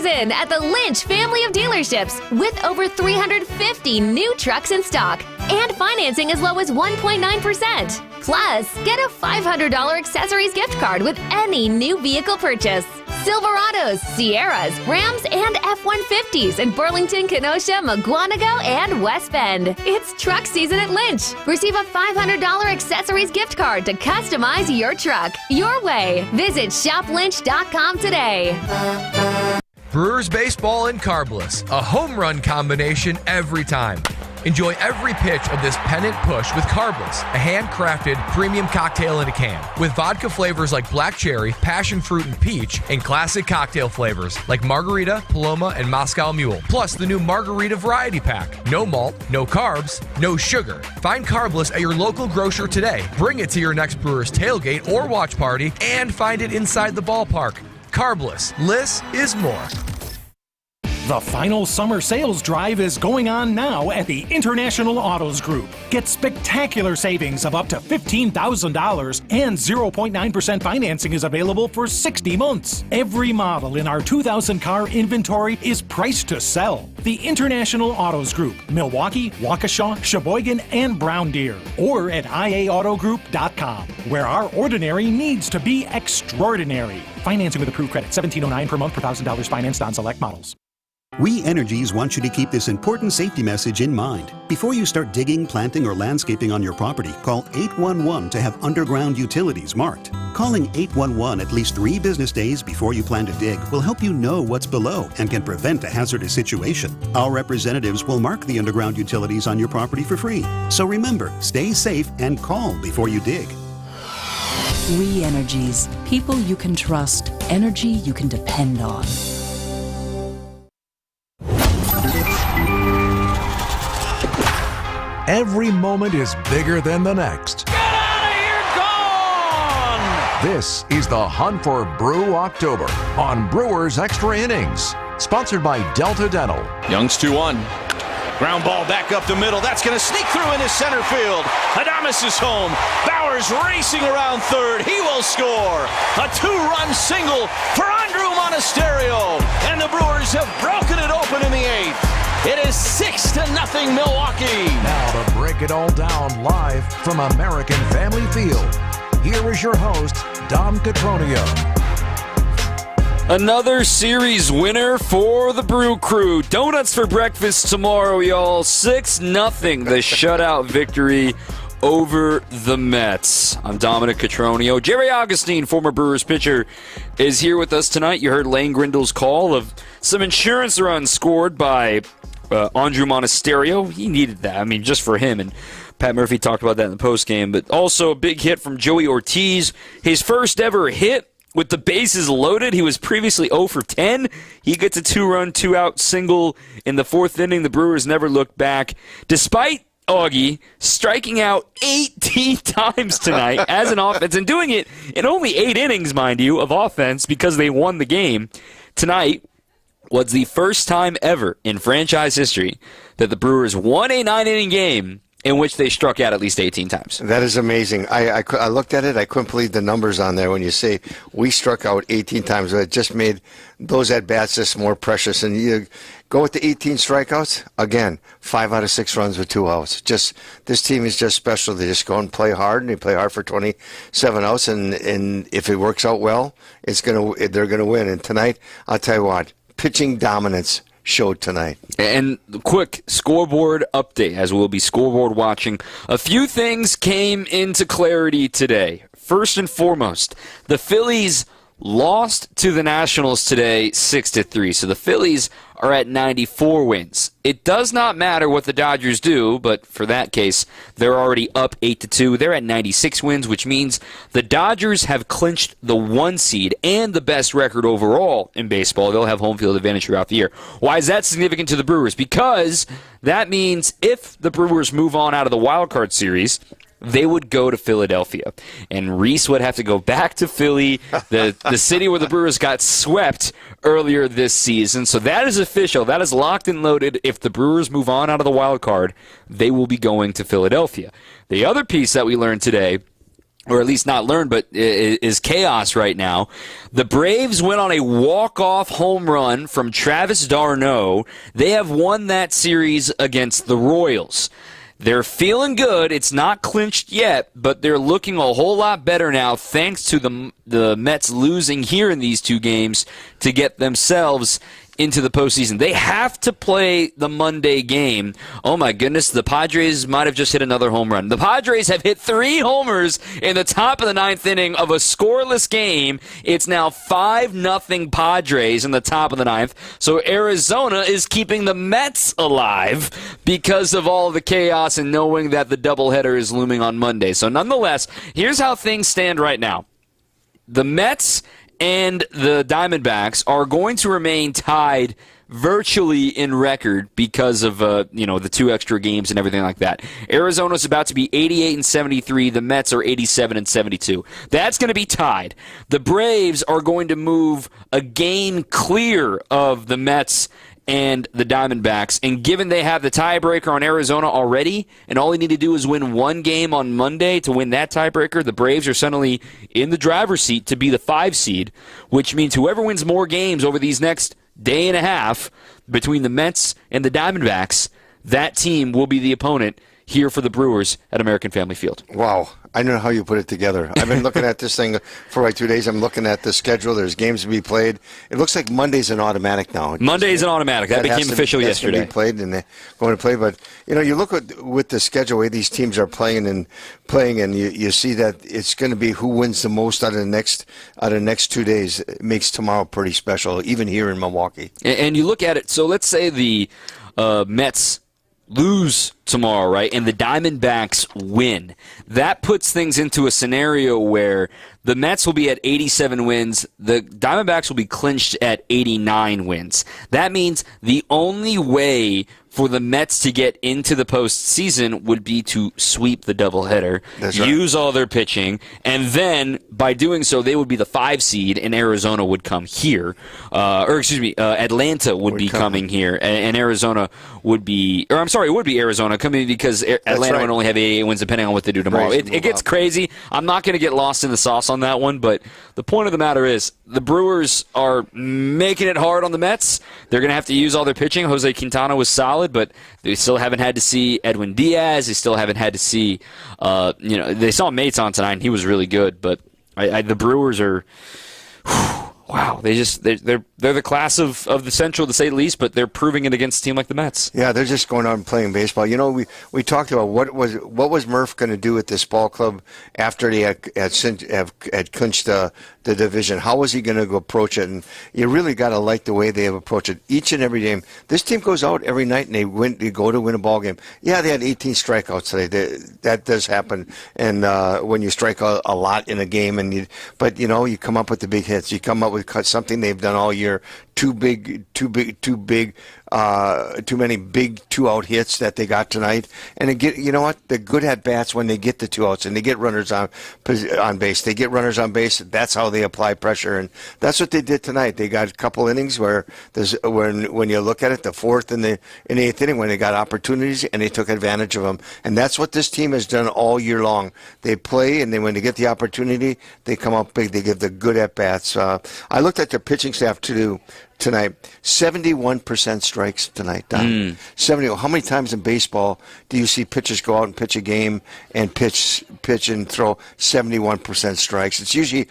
season at the Lynch family of dealerships with over 350 new trucks in stock and financing as low as 1.9%. Plus, get a $500 accessories gift card with any new vehicle purchase. Silverados, Sierras, Rams, and F-150s in Burlington, Kenosha, Mugwanago, and West Bend. It's truck season at Lynch. Receive a $500 accessories gift card to customize your truck your way. Visit shoplynch.com today. Brewers baseball and carbless, a home run combination every time. Enjoy every pitch of this pennant push with carbless, a handcrafted premium cocktail in a can. With vodka flavors like black cherry, passion fruit, and peach, and classic cocktail flavors like margarita, Paloma, and Moscow Mule. Plus the new Margarita Variety Pack. No malt, no carbs, no sugar. Find carbless at your local grocer today. Bring it to your next Brewers tailgate or watch party, and find it inside the ballpark. Carbless. Less is more. The final summer sales drive is going on now at the International Autos Group. Get spectacular savings of up to $15,000 and 0.9% financing is available for 60 months. Every model in our 2,000 car inventory is priced to sell. The International Autos Group, Milwaukee, Waukesha, Sheboygan, and Brown Deer. Or at IAAutogroup.com, where our ordinary needs to be extraordinary. Financing with approved credit, $1,709 per month per $1,000 financed on select models. We Energies want you to keep this important safety message in mind. Before you start digging, planting, or landscaping on your property, call 811 to have underground utilities marked. Calling 811 at least 3 business days before you plan to dig will help you know what's below and can prevent a hazardous situation. Our representatives will mark the underground utilities on your property for free. So remember, stay safe and call before you dig. We Energies. People you can trust. Energy you can depend on. Every moment is bigger than the next. Get out of here, gone! This is the Hunt for Brew October on Brewers Extra Innings. Sponsored by Delta Dental. Young's 2-1. Ground ball back up the middle. That's going to sneak through into center field. Adames is home. Bauer's racing around third. He will score. A 2-run single for Andrew Monasterio. And the Brewers have broken it open in the 8th. It is 6-0 Milwaukee. Now to break it all down live from American Family Field, here is your host, Dom Catronio. Another series winner for the Brew Crew. Donuts for breakfast tomorrow, y'all. 6-0, the shutout victory over the Mets. I'm Dominic Catronio. Jerry Augustine, former Brewers pitcher, is here with us tonight. You heard Lane Grindel's call of some insurance runs scored by Andrew Monasterio. He needed that. I mean, just for him. And Pat Murphy talked about that in the postgame. But also a big hit from Joey Ortiz. His first ever hit with the bases loaded. He was previously 0 for 10. He gets a 2-run, 2-out single in the 4th inning. The Brewers never looked back. Despite Augie striking out 18 times tonight as an offense, and doing it in only 8 innings, mind you, of offense because they won the game. Tonight was the first time ever in franchise history that the Brewers won a 9-inning game in which they struck out at least 18 times. That is amazing. I looked at it. I couldn't believe the numbers on there when you say we struck out 18 times. It just made those at-bats just more precious. And you go with the 18 strikeouts, again, 5 out of 6 runs with 2 outs. Just this team is just special. They just go and play hard, and they play hard for 27 outs. And if it works out well, they're gonna win. And tonight, I'll tell you what, pitching dominance showed tonight. And quick scoreboard update, as we'll be scoreboard watching. A few things came into clarity today. First and foremost, the Phillies lost to the Nationals today 6-3. So the Phillies are at 94 wins. It does not matter what the Dodgers do, but for that case, they're already up 8-2. They're at 96 wins, which means the Dodgers have clinched the 1 seed and the best record overall in baseball. They'll have home field advantage throughout the year. Why is that significant to the Brewers? Because that means if the Brewers move on out of the wild card series, they would go to Philadelphia. And Reese would have to go back to Philly, the city where the Brewers got swept earlier this season. So that is official. That is locked and loaded. If the Brewers move on out of the wild card, they will be going to Philadelphia. The other piece that we learned today or at least not learned, but is chaos right now. The Braves went on a walk-off home run from Travis d'Arnaud. They have won that series against the Royals. They're feeling good. It's not clinched yet, but they're looking a whole lot better now thanks to the Mets losing here in these two games to get themselves into the postseason. They have to play the Monday game. Oh my goodness, the Padres might have just hit another home run. The Padres have hit 3 homers in the top of the 9th inning of a scoreless game. It's now 5-0 Padres in the top of the 9th. So Arizona is keeping the Mets alive because of all the chaos and knowing that the doubleheader is looming on Monday. So nonetheless, here's how things stand right now. The Mets and the Diamondbacks are going to remain tied virtually in record because of the 2 extra games and everything like that. Arizona's about to be 88-73. The Mets are 87-72. That's going to be tied. The Braves are going to move a game clear of the Mets and the Diamondbacks. And given they have the tiebreaker on Arizona already, and all they need to do is win 1 game on Monday to win that tiebreaker, the Braves are suddenly in the driver's seat to be the 5 seed, which means whoever wins more games over these next day and a half between the Mets and the Diamondbacks, that team will be the opponent here for the Brewers at American Family Field. Wow. I don't know how you put it together. I've been looking at this thing for like 2 days. I'm looking at the schedule. There's games to be played. It looks like Monday's an automatic now. Monday's an automatic. That became official yesterday. That's going to be played, and they're going to play. But, you look with the schedule, way these teams are playing, and you see that it's going to be who wins the most out of the next 2 days. It makes tomorrow pretty special, even here in Milwaukee. And you look at it. So let's say the Mets lose tomorrow, right, and the Diamondbacks win. That puts things into a scenario where the Mets will be at 87 wins, the Diamondbacks will be clinched at 89 wins. That means the only way for the Mets to get into the postseason would be to sweep the doubleheader, use all their pitching, and then by doing so, they would be the 5 seed, and Arizona would come here. Atlanta would be coming here, and Arizona would be, it would be Arizona coming because Atlanta would only have 88 wins depending on what they do tomorrow. It gets crazy. I'm not going to get lost in the sauce on that one, but the point of the matter is the Brewers are making it hard on the Mets. They're going to have to use all their pitching. Jose Quintana was solid, but they still haven't had to see Edwin Diaz. They still haven't had to see, they saw Maton tonight, and he was really good. But the Brewers are, wow, they're the class of the Central, to say the least, but they're proving it against a team like the Mets. Yeah, they're just going out and playing baseball. We talked about what was Murph going to do with this ball club after they had clinched the division. How was he going to go approach it? And you really got to like the way they have approached it each and every game. This team goes out every night and they go to win a ball game. Yeah, they had 18 strikeouts today. That does happen. And when you strike out a lot in a game, but you come up with the big hits. You come up with something they've done all year. Too many big 2-out hits that they got tonight. And they're good at bats when they get the 2 outs and they get runners on base. They get runners on base. That's how they apply pressure, and that's what they did tonight. They got a couple innings where when you look at it, the 4th and the 8th inning, when they got opportunities and they took advantage of them. And that's what this team has done all year long. They play, and then when they get the opportunity, they come up big. They give the good at bats. I looked at their pitching staff tonight. 71% strikes tonight, Don. 70. How many times in baseball do you see pitchers go out and pitch a game and pitch and throw 71% strikes? It's usually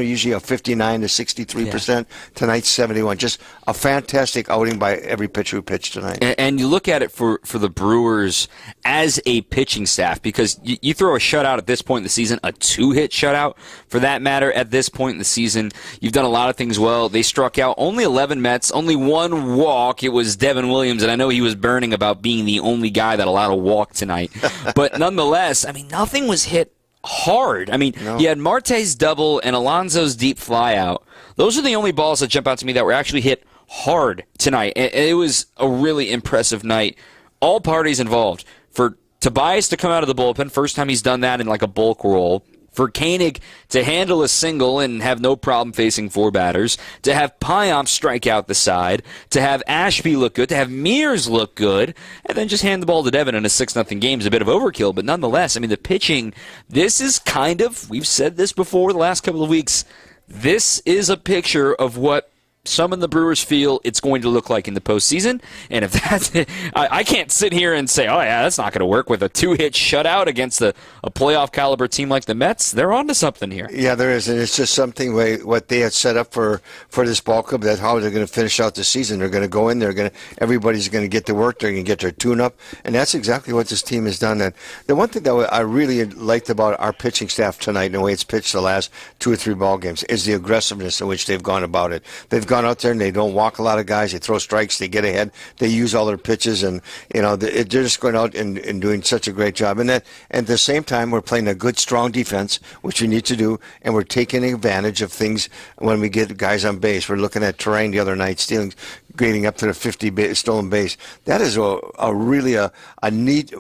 usually a 59 to 63%. Yeah. Tonight's 71. Just a fantastic outing by every pitcher who pitched tonight. And you look at it for the Brewers as a pitching staff, because you throw a shutout at this point in the season, a 2-hit shutout for that matter at this point in the season. You've done a lot of things well. They struck out only 11 Mets, only 1 walk. It was Devin Williams, and I know he was burning about being the only guy that allowed a walk tonight. But nonetheless, nothing was hit hard. You had Marte's double and Alonso's deep flyout. Those are the only balls that jump out to me that were actually hit hard tonight. It was a really impressive night. All parties involved. For Tobias to come out of the bullpen, first time he's done that in like a bulk role. For Koenig to handle a single and have no problem facing 4 batters, to have Payamp strike out the side, to have Ashby look good, to have Mears look good, and then just hand the ball to Devin in a 6-0 game is a bit of overkill. But nonetheless, I mean, the pitching, this is kind of, we've said this before the last couple of weeks, this is a picture of what some of the Brewers feel it's going to look like in the postseason. And if that's I can't sit here and say, oh, yeah, that's not going to work with a 2-hit shutout against a playoff caliber team like the Mets. They're on to something here. Yeah, there is. And it's just something what they had set up for this ball club, that how they're going to finish out the season. They're going to go in, everybody's going to get to work, they're going to get their tune-up. And that's exactly what this team has done. And the one thing that I really liked about our pitching staff tonight and the way it's pitched the last 2 or 3 ball games is the aggressiveness in which they've gone about it. They've gone out there and they don't walk a lot of guys. They throw strikes. They get ahead. They use all their pitches, and they're just going out and doing such a great job. And that, at the same time, we're playing a good, strong defense, which we need to do, and we're taking advantage of things when we get guys on base. We're looking at Terrain the other night, grading up to the 50 stolen base. That is really a neat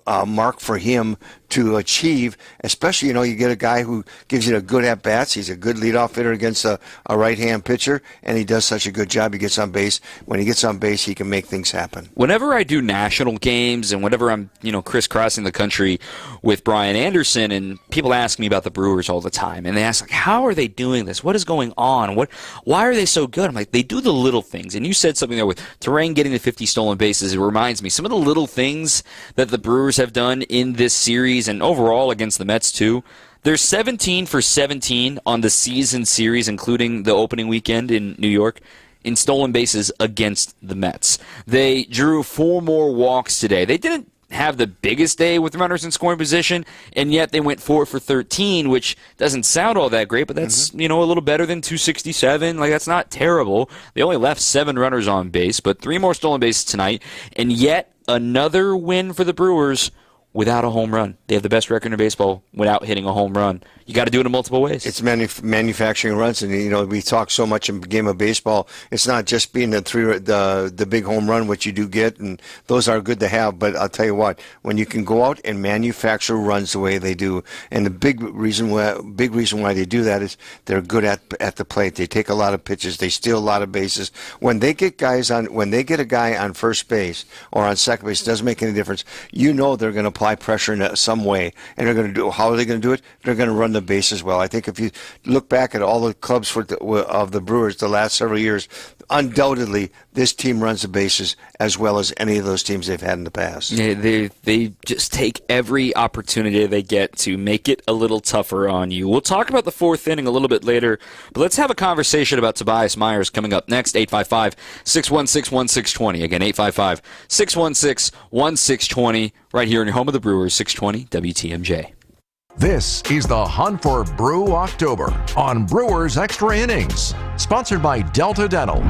mark for him to achieve, especially, you get a guy who gives you a good at-bats. He's a good leadoff hitter against a right-hand pitcher, and he does such a good job. He gets on base. When he gets on base, he can make things happen. Whenever I do national games and whenever I'm, crisscrossing the country with Brian Anderson, and people ask me about the Brewers all the time, and they ask, how are they doing this? What is going on? Why are they so good? I'm like, they do the little things. And you said something there with Terrain getting the 50 stolen bases. It reminds me, some of the little things that the Brewers have done in this series and overall against the Mets too. They're 17 for 17 on the season series, including the opening weekend in New York, in stolen bases against the Mets. They drew 4 more walks today. They didn't have the biggest day with runners in scoring position, and yet they went 4 for 13, which doesn't sound all that great, but that's a little better than 267. That's not terrible. They only left 7 runners on base, but 3 more stolen bases tonight, and yet another win for the Brewers without a home run. They have the best record in baseball without hitting a home run. You got to do it in multiple ways. It's manufacturing runs, and we talk so much in the game of baseball. It's not just being the big home run, which you do get, and those are good to have. But I'll tell you what, when you can go out and manufacture runs the way they do, and the big reason why they do that is they're good at the plate. They take a lot of pitches. They steal a lot of bases. When they get a guy on first base or on second base, it doesn't make any difference. They're going to apply pressure in some way, and they're going to do. How are they going to do it? They're going to run the base as well. I think if you look back at all the clubs of the Brewers the last several years, undoubtedly this team runs the bases as well as any of those teams they've had in the past. Yeah, they just take every opportunity they get to make it a little tougher on you. We'll talk about the 4th inning a little bit later, but let's have a conversation about Tobias Myers coming up next. 855-616-1620. Again, 855-616-1620 right here in your home of the Brewers, 620 WTMJ. This is the Hunt for Brew October on Brewers Extra Innings, sponsored by Delta Dental.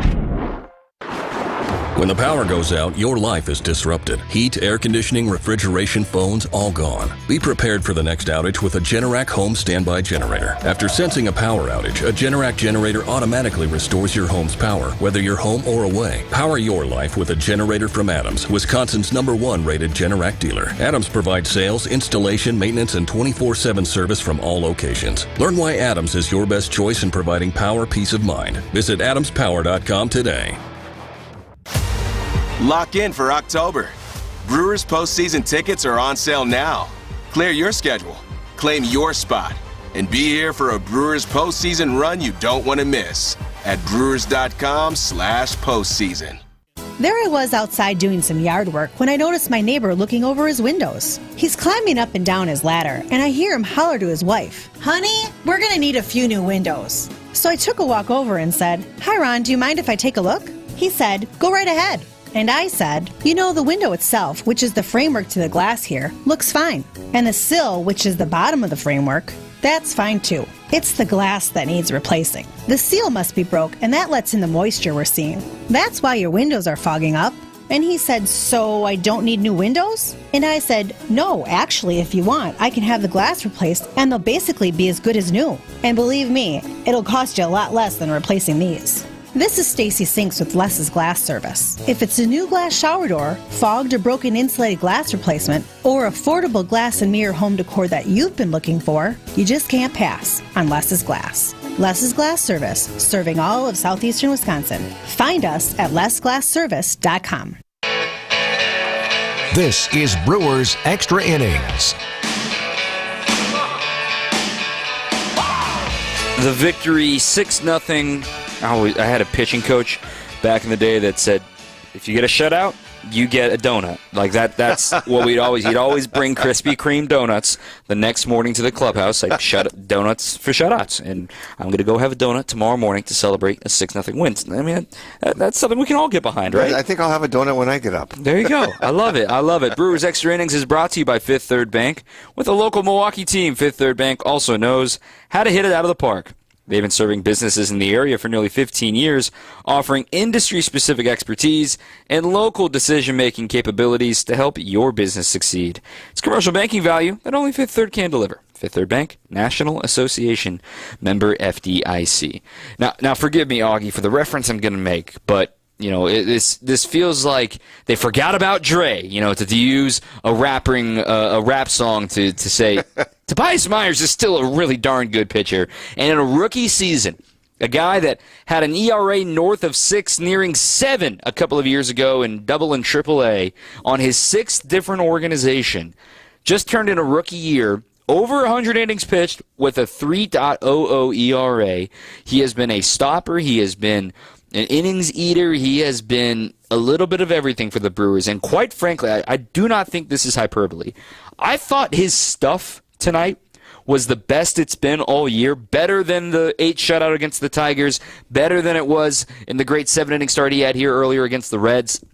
When the power goes out, your life is disrupted. Heat, air conditioning, refrigeration, phones, all gone. Be prepared for the next outage with a Generac home standby generator. After sensing a power outage, a Generac generator automatically restores your home's power, whether you're home or away. Power your life with a generator from Adams, Wisconsin's #1 rated Generac dealer. Adams provides sales, installation, maintenance, and 24/7 service from all locations. Learn why Adams is your best choice in providing power peace of mind. Visit adamspower.com today. Lock in for October. Brewers postseason tickets are on sale now. Clear your schedule, claim your spot, and be here for a Brewers postseason run you don't want to miss at brewers.com/postseason. There I was outside doing some yard work when I noticed my neighbor looking over his windows. He's climbing up and down his ladder, and I hear him holler to his wife, "Honey, we're going to need a few new windows." So I took a walk over and said, "Hi Ron, do you mind if I take a look?" He said, "Go right ahead." And I said, the window itself, which is the framework to the glass here, looks fine. And the sill, which is the bottom of the framework, that's fine too. It's the glass that needs replacing. The seal must be broke, and that lets in the moisture we're seeing. That's why your windows are fogging up. And he said, "So I don't need new windows?" And I said, "No, actually, if you want, I can have the glass replaced, and they'll basically be as good as new. And believe me, it'll cost you a lot less than replacing these." This is Stacy Sinks with Les's Glass Service. If it's a new glass shower door, fogged or broken insulated glass replacement, or affordable glass and mirror home decor that you've been looking for, you just can't pass on Les's Glass. Les's Glass Service, serving all of southeastern Wisconsin. Find us at lesglassservice.com. This is Brewers Extra Innings. The victory, 6-0. I had a pitching coach back in the day that said, if you get a shutout, you get a donut. Like that's what he'd always bring Krispy Kreme donuts the next morning to the clubhouse, like donuts for shutouts. And I'm going to go have a donut tomorrow morning to celebrate a 6-0 win. I mean, that's something we can all get behind, right? I think I'll have a donut when I get up. There you go. I love it. Brewers Extra Innings is brought to you by Fifth Third Bank. With a local Milwaukee team, Fifth Third Bank also knows how to hit it out of the park. They've been serving businesses in the area for nearly 15 years, offering industry-specific expertise and local decision-making capabilities to help your business succeed. It's commercial banking value that only Fifth Third can deliver. Fifth Third Bank, National Association, member FDIC. Now, forgive me, Augie, for the reference I'm going to make, but this feels like they forgot about Dre. To use a rap song to say Tobias Myers is still a really darn good pitcher, and in a rookie season, a guy that had an ERA north of 6, nearing 7 a couple of years ago in Double and Triple A on his 6th different organization, just turned in a rookie year. Over 100 innings pitched with a 3.00 ERA. He has been a stopper. He has been an innings eater. He has been a little bit of everything for the Brewers. And quite frankly, I do not think this is hyperbole. I thought his stuff tonight was the best it's been all year. Better than the 8 shutout against the Tigers. Better than it was in the great 7-inning start he had here earlier against the Reds.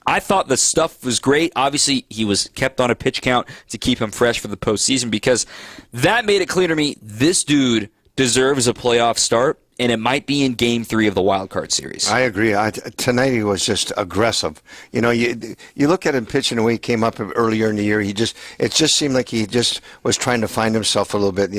I thought the stuff was great. Obviously, he was kept on a pitch count to keep him fresh for the postseason, because that made it clear to me this dude deserves a playoff start, and it might be in Game 3 of the Wild Card Series. I agree. Tonight he was just aggressive. You look at him pitching the way he came up earlier in the year. It just seemed like he just was trying to find himself a little bit.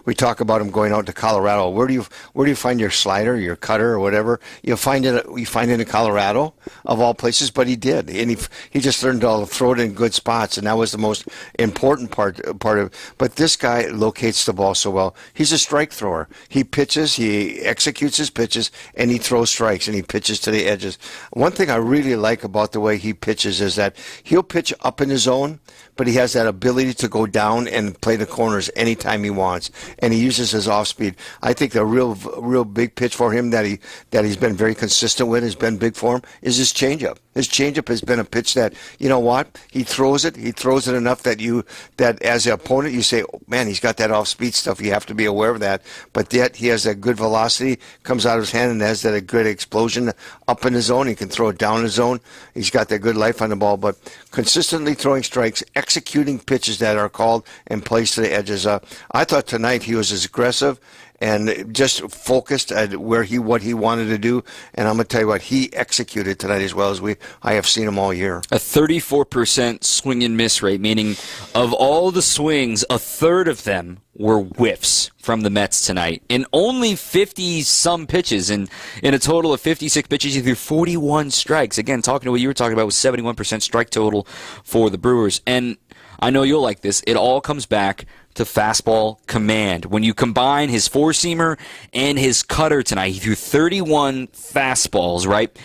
We talk about him going out to Colorado. Where do you find your slider, your cutter, or whatever? You find it in Colorado, of all places. But he did, and he just learned to throw it in good spots, and that was the most important part of it. But this guy locates the ball so well. He's a strike thrower. He pitches. He executes his pitches, and he throws strikes, and he pitches to the edges. One thing I really like about the way he pitches is that he'll pitch up in the zone, but he has that ability to go down and play the corners anytime he wants, and he uses his off speed. I think the real big pitch for him that he's been very consistent with, has been big for him, is his changeup. His changeup has been a pitch that, he throws it enough that as an opponent you say, oh, man, he's got that off speed stuff. You have to be aware of that. But yet he has that good velocity, comes out of his hand, and has that good explosion up in the zone. He can throw it down in the zone. He's got that good life on the ball, but consistently throwing strikes, executing pitches that are called and placed to the edges. I thought tonight he was as aggressive and just focused at what he wanted to do. And I'm going to tell you what, he executed tonight as well as I have seen him all year. A 34% swing and miss rate, meaning of all the swings, a third of them were whiffs from the Mets tonight. In only 50-some pitches, in a total of 56 pitches, he threw 41 strikes. Again, talking to what you were talking about, with 71% strike total for the Brewers. And I know you'll like this. It all comes back to fastball command. When you combine his four-seamer and his cutter tonight, he threw 31 fastballs, right?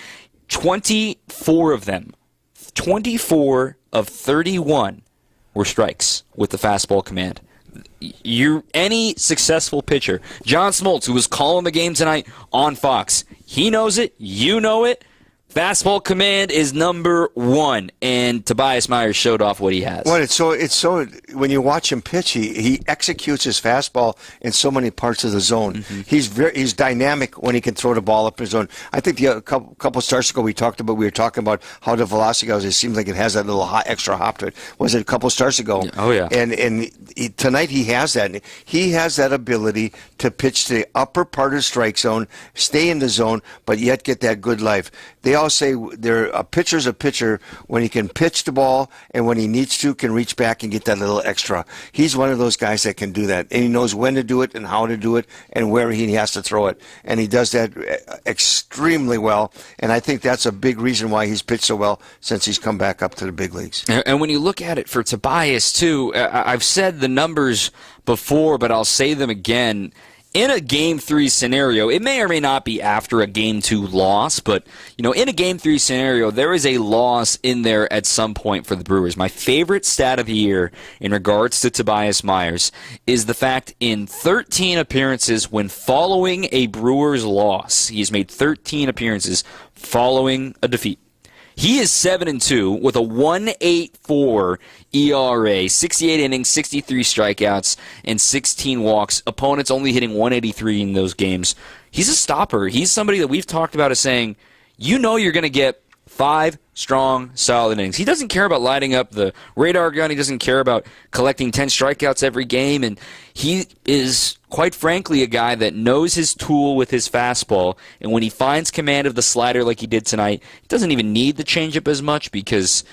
24 of them, 24 of 31 were strikes with the fastball command. Any successful pitcher, John Smoltz, who was calling the game tonight on Fox, he knows it, you know it. Fastball command is number 1, and Tobias Myers showed off what he has. Well, it's so when you watch him pitch, he executes his fastball in so many parts of the zone. Mm-hmm. He's dynamic when he can throw the ball up in his zone. I think a couple starts ago we were talking about how the velocity goes. It seems like it has that little extra hop to it. Was it a couple starts ago? Oh yeah. And tonight he has that. He has that ability to pitch to the upper part of the strike zone, stay in the zone, but yet get that good life. The all say a pitcher's a pitcher when he can pitch the ball and when he needs to can reach back and get that little extra. He's one of those guys that can do that, and he knows when to do it and how to do it and where he has to throw it, and he does that extremely well. And I think that's a big reason why he's pitched so well since he's come back up to the big leagues. And when you look at it for Tobias too, I've said the numbers before, but I'll say them again. In a Game 3 scenario, it may or may not be after a Game 2 loss, but in a Game 3 scenario, there is a loss in there at some point for the Brewers. My favorite stat of the year in regards to Tobias Myers is the fact in 13 appearances when following a Brewers loss, he's made 13 appearances following a defeat. He is 7-2 with a 1.84 ERA, 68 innings, 63 strikeouts, and 16 walks. Opponents only hitting 183 in those games. He's a stopper. He's somebody that we've talked about as saying, you're going to get 5 strong, solid innings. He doesn't care about lighting up the radar gun. He doesn't care about collecting 10 strikeouts every game. And he is, quite frankly, a guy that knows his tool with his fastball. And when he finds command of the slider like he did tonight, he doesn't even need the changeup as much because,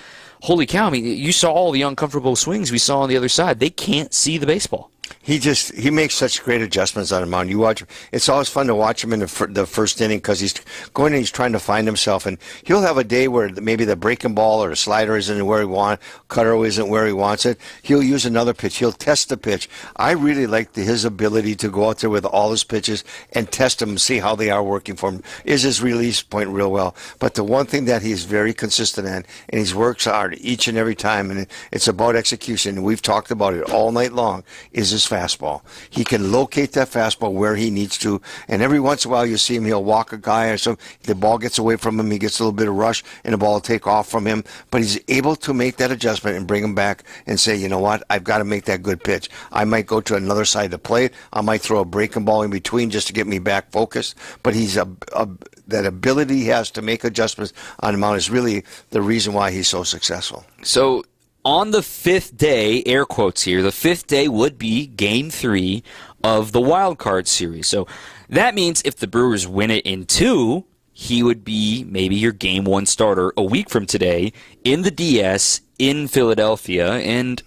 holy cow, I mean, you saw all the uncomfortable swings we saw on the other side. They can't see the baseball. He makes such great adjustments on the mound. You watch, it's always fun to watch him in the first inning because he's going and he's trying to find himself, and he'll have a day where maybe the breaking ball or the slider isn't where he wants, cutter isn't where he wants it. He'll use another pitch. He'll test the pitch. I really like his ability to go out there with all his pitches and test them and see how they are working for him. Is his release point real well? But the one thing that he's very consistent in, and he works hard each and every time, and it's about execution. We've talked about it all night long. Is his fastball. He can locate that fastball where he needs to, and every once in a while you see him, he'll walk a guy or something, the ball gets away from him, he gets a little bit of rush, and the ball will take off from him, but he's able to make that adjustment and bring him back and say, you know what, I've got to make that good pitch. I might go to another side of the plate, I might throw a breaking ball in between just to get me back focused, but he's that ability he has to make adjustments on the mound is really the reason why he's so successful. So on the 5th day, air quotes here, the 5th day would be Game 3 of the wild card series. So that means if the Brewers win it in 2, he would be maybe your Game 1 starter a week from today in the DS in Philadelphia, and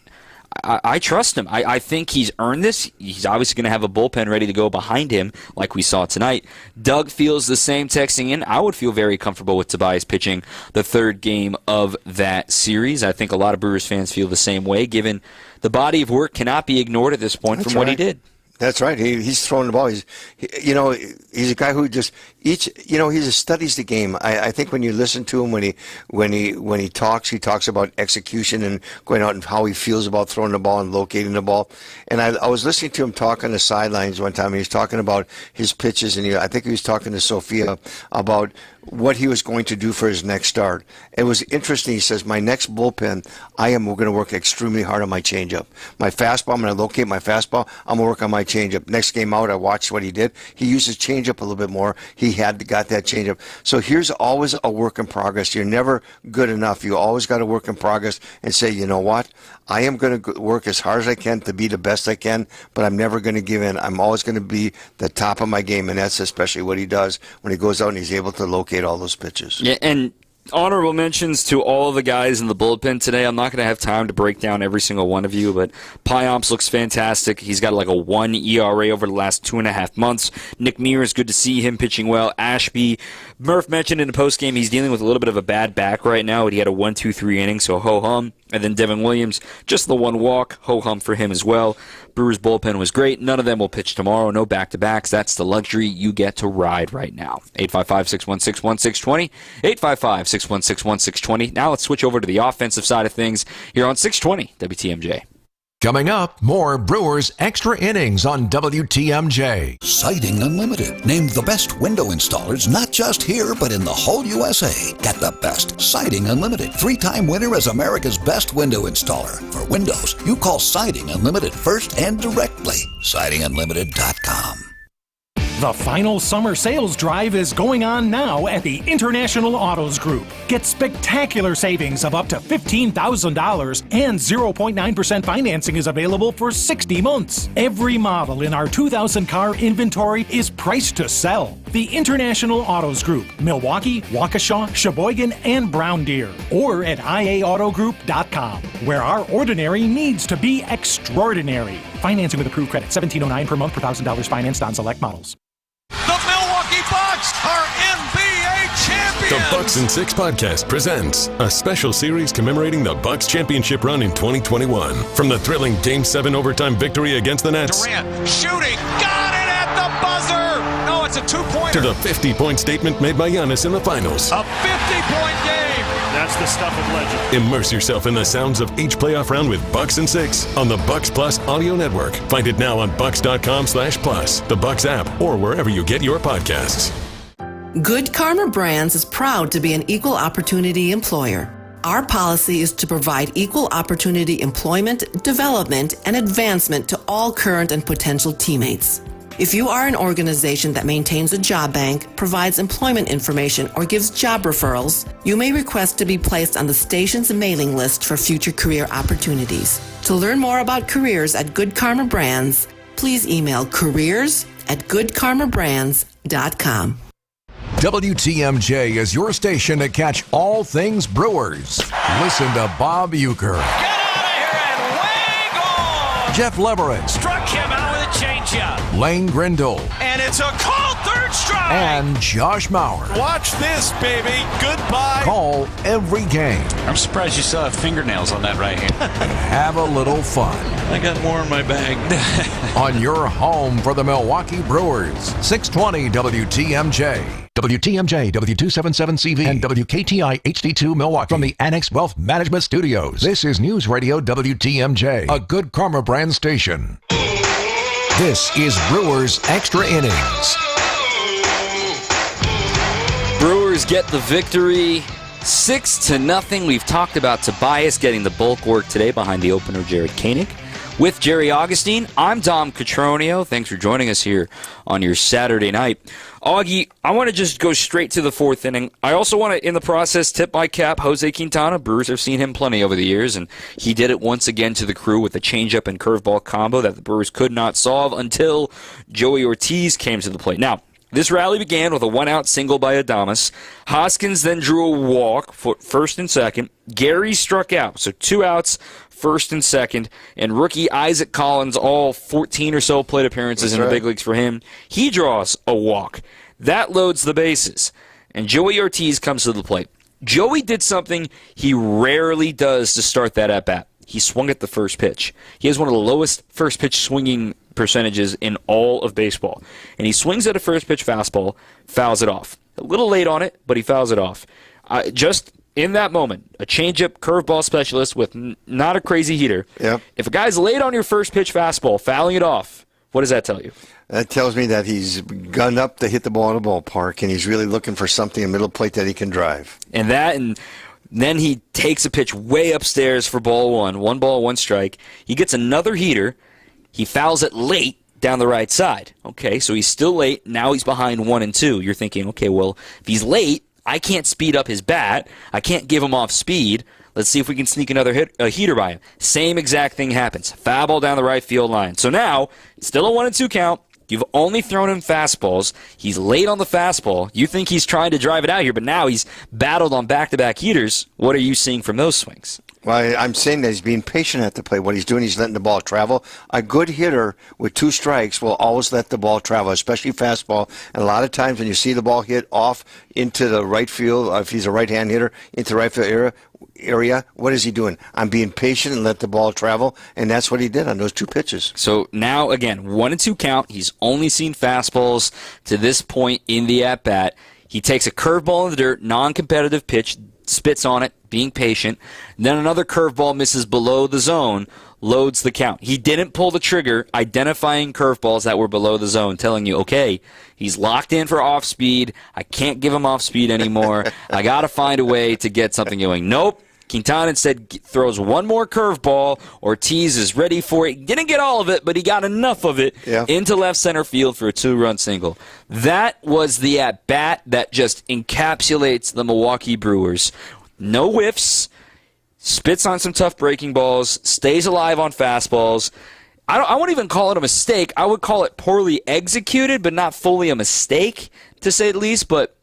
I trust him. I think he's earned this. He's obviously going to have a bullpen ready to go behind him like we saw tonight. Doug feels the same, texting in. I would feel very comfortable with Tobias pitching the 3rd game of that series. I think a lot of Brewers fans feel the same way, given the body of work cannot be ignored at this point. That's from what he did. That's right. He's throwing the ball. He's a guy who just he studies the game. I think when you listen to him, when he talks about execution and going out and how he feels about throwing the ball and locating the ball. And I was listening to him talk on the sidelines one time. And he was talking about his pitches, and I think he was talking to Sophia about what he was going to do for his next start. It was interesting. He says, my next bullpen, we're going to work extremely hard on my changeup. My fastball, I'm going to locate my fastball. I'm going to work on my changeup. Next game out, I watched what he did. He used his changeup a little bit more. He got that changeup. So here's always a work in progress. You're never good enough. You always got to work in progress and say, you know what? I am going to work as hard as I can to be the best I can, but I'm never going to give in. I'm always going to be the top of my game, and that's especially what he does when he goes out and he's able to locate all those pitches. Yeah, and honorable mentions to all the guys in the bullpen today. I'm not going to have time to break down every single one of you, but Pyomps looks fantastic. He's got like a 1 ERA over the last 2.5 months. Nick Mears, good to see him pitching well. Ashby, Murph mentioned in the postgame he's dealing with a little bit of a bad back right now, but he had a 1-2-3 inning, so ho-hum. And then Devin Williams, just the 1 walk, ho-hum for him as well. Brewers bullpen was great. None of them will pitch tomorrow. No back-to-backs. That's the luxury you get to ride right now. 855-616-1620. 855-616-1620. Now let's switch over to the offensive side of things here on 620 WTMJ. Coming up, more Brewers Extra Innings on WTMJ. Siding Unlimited, named the best window installers, not just here, but in the whole USA. Get the best. Siding Unlimited, 3-time winner as America's best window installer. For windows, you call Siding Unlimited first and directly. SidingUnlimited.com. The final summer sales drive is going on now at the International Autos Group. Get spectacular savings of up to $15,000, and 0.9% financing is available for 60 months. Every model in our 2,000 car inventory is priced to sell. The International Autos Group, Milwaukee, Waukesha, Sheboygan, and Brown Deer. Or at IAAutogroup.com, where our ordinary needs to be extraordinary. Financing with approved credit, $1,709 per month per $1,000 financed on select models. The Milwaukee Bucks are NBA champions! The Bucks in 6 podcast presents a special series commemorating the Bucks championship run in 2021. From the thrilling Game 7 overtime victory against the Nets. Durant shooting, got it at the buzzer! No, it's a two-pointer. To the 50-point statement made by Giannis in the finals. A 50-point game! That's the stuff of legend. Immerse yourself in the sounds of each playoff round with Bucks in 6 on the Bucks Plus audio network. Find it now on bucks.com/plus, the Bucks app, or wherever you get your podcasts. Good Karma Brands is proud to be an equal opportunity employer. Our policy is to provide equal opportunity employment, development, and advancement to all current and potential teammates. If you are an organization that maintains a job bank, provides employment information, or gives job referrals, you may request to be placed on the station's mailing list for future career opportunities. To learn more about careers at Good Karma Brands, please email careers@goodkarmabrands.com. WTMJ is your station to catch all things Brewers. Listen to Bob Uecker. Get out of here and way gone! Jeff Leverett. Struck him out with a changeup. Lane Grindle. And it's a called third strike! And Josh Mauer. Watch this, baby. Goodbye. Call every game. I'm surprised you still have fingernails on that right hand. And have a little fun. I got more in my bag. On your home for the Milwaukee Brewers. 620 WTMJ. WTMJ, W277CV, and WKTI HD2 Milwaukee from the Annex Wealth Management Studios. This is News Radio WTMJ, a Good Karma brand station. This is Brewers Extra Innings. Brewers get the victory 6-0. We've talked about Tobias getting the bulk work today behind the opener, Jared Koenig. With Jerry Augustine, I'm Dom Cotroneo. Thanks for joining us here on your Saturday night. Augie, I want to just go straight to the 4th inning. I also want to, in the process, tip my cap Jose Quintana. Brewers have seen him plenty over the years, and he did it once again to the crew with a changeup and curveball combo that the Brewers could not solve until Joey Ortiz came to the plate. Now, this rally began with a 1-out single by Adames. Hoskins then drew a walk for first and second. Gary struck out, so 2 outs, first and second, and rookie Isaac Collins, all 14 or so plate appearances in the big leagues for him. He draws a walk. That loads the bases, and Joey Ortiz comes to the plate. Joey did something he rarely does to start that at-bat. He swung at the first pitch. He has one of the lowest first pitch swinging percentages in all of baseball, and he swings at a first pitch fastball, fouls it off. A little late on it, but he fouls it off. Just in that moment, a changeup curveball specialist with not a crazy heater. Yep. If a guy's late on your first pitch fastball, fouling it off, what does that tell you? That tells me that he's gunned up to hit the ball in the ballpark, and he's really looking for something in the middle plate that he can drive. And then he takes a pitch way upstairs for ball 1. 1 ball, 1 strike. He gets another heater. He fouls it late down the right side. Okay, so he's still late. Now he's behind 1 and 2. You're thinking, okay, well, if he's late, I can't speed up his bat. I can't give him off speed. Let's see if we can sneak another heater by him. Same exact thing happens. Foul ball down the right field line. So now, still a 1 and 2 count. You've only thrown him fastballs. He's late on the fastball. You think he's trying to drive it out here, but now he's battled on back-to-back heaters. What are you seeing from those swings? Well, I'm saying that he's being patient at the plate. What he's doing, he's letting the ball travel. A good hitter with 2 strikes will always let the ball travel, especially fastball. And a lot of times when you see the ball hit off into the right field, if he's a right-hand hitter, into the right field area, what is he doing? I'm being patient and let the ball travel, and that's what he did on those 2 pitches. So now, again, 1 and 2 count. He's only seen fastballs to this point in the at-bat. He takes a curveball in the dirt, non-competitive pitch, spits on it, being patient. Then another curveball misses below the zone, loads the count. He didn't pull the trigger, identifying curveballs that were below the zone, telling you, okay, he's locked in for off speed. I can't give him off speed anymore. I got to find a way to get something going. Nope. Quintana instead throws 1 more curveball. Ortiz is ready for it. Didn't get all of it, but he got enough of it into left center field for a 2-run single. That was the at-bat that just encapsulates the Milwaukee Brewers. No whiffs, spits on some tough breaking balls, stays alive on fastballs. I won't even call it a mistake. I would call it poorly executed, but not fully a mistake to say the least, but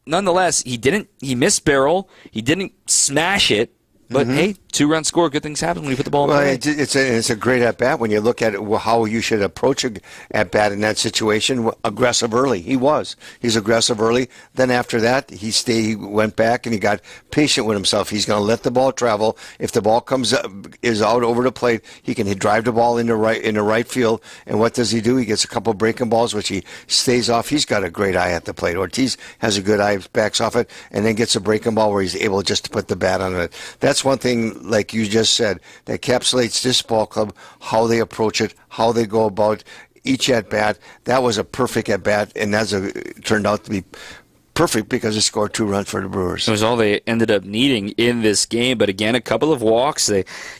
nonetheless, he missed barrel. He didn't smash it. But, hey, 2-run score, good things happen when you put the ball in play. It's a great at-bat when you look at it, how you should approach an at-bat in that situation. Aggressive early. He's aggressive early. Then after that, he went back and he got patient with himself. He's going to let the ball travel. If the ball is out over the plate, he can drive the ball into right field. And what does he do? He gets a couple breaking balls, which he stays off. He's got a great eye at the plate. Ortiz has a good eye, backs off it, and then gets a breaking ball where he's able just to put the bat on it. That's one thing, like you just said, that encapsulates this ball club, how they approach it, how they go about each at-bat. That was a perfect at-bat, and turned out to be perfect because it scored 2 runs for the Brewers. It was all they ended up needing in this game, but again, a couple of walks.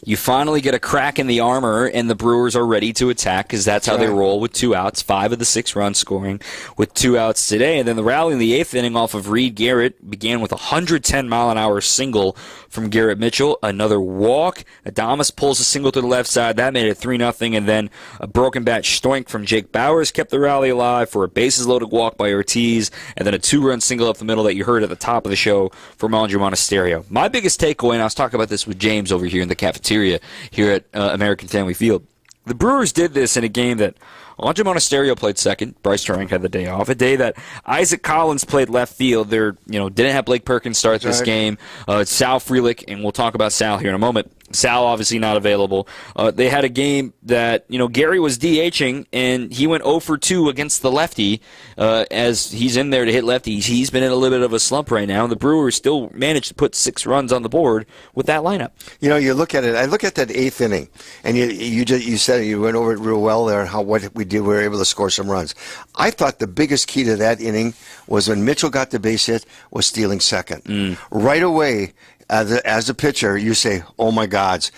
You finally get a crack in the armor, and the Brewers are ready to attack because that's how they roll with 2 outs, 5 of the 6 runs scoring with 2 outs today. And then the rally in the 8th inning off of Reed Garrett began with a 110-mile-an-hour single from Garrett Mitchell. Another walk. Adames pulls a single to the left side. That made it 3-0, and then a broken bat stoink from Jake Bowers kept the rally alive for a bases-loaded walk by Ortiz, and then a 2-run single up the middle that you heard at the top of the show from Andre Monasterio. My biggest takeaway, and I was talking about this with James over here in the cafeteria here at American Family Field, the Brewers did this in a game that Andre Monasterio played second. Bryce Turang had the day off. A day that Isaac Collins played left field. Didn't have Blake Perkins start this game. Sal Frelick, and we'll talk about Sal here in a moment. Sal obviously not available. They had a game that, Gary was DHing, and he went 0 for 2 against the lefty as he's in there to hit lefties. He's been in a little bit of a slump right now, and the Brewers still managed to put 6 runs on the board with that lineup. You look at it. I look at that 8th inning, and you said it, you went over it real well there, what we did. We were able to score some runs. I thought the biggest key to that inning was when Mitchell got the base hit, was stealing second. Right away, as a pitcher, you say, oh my gods,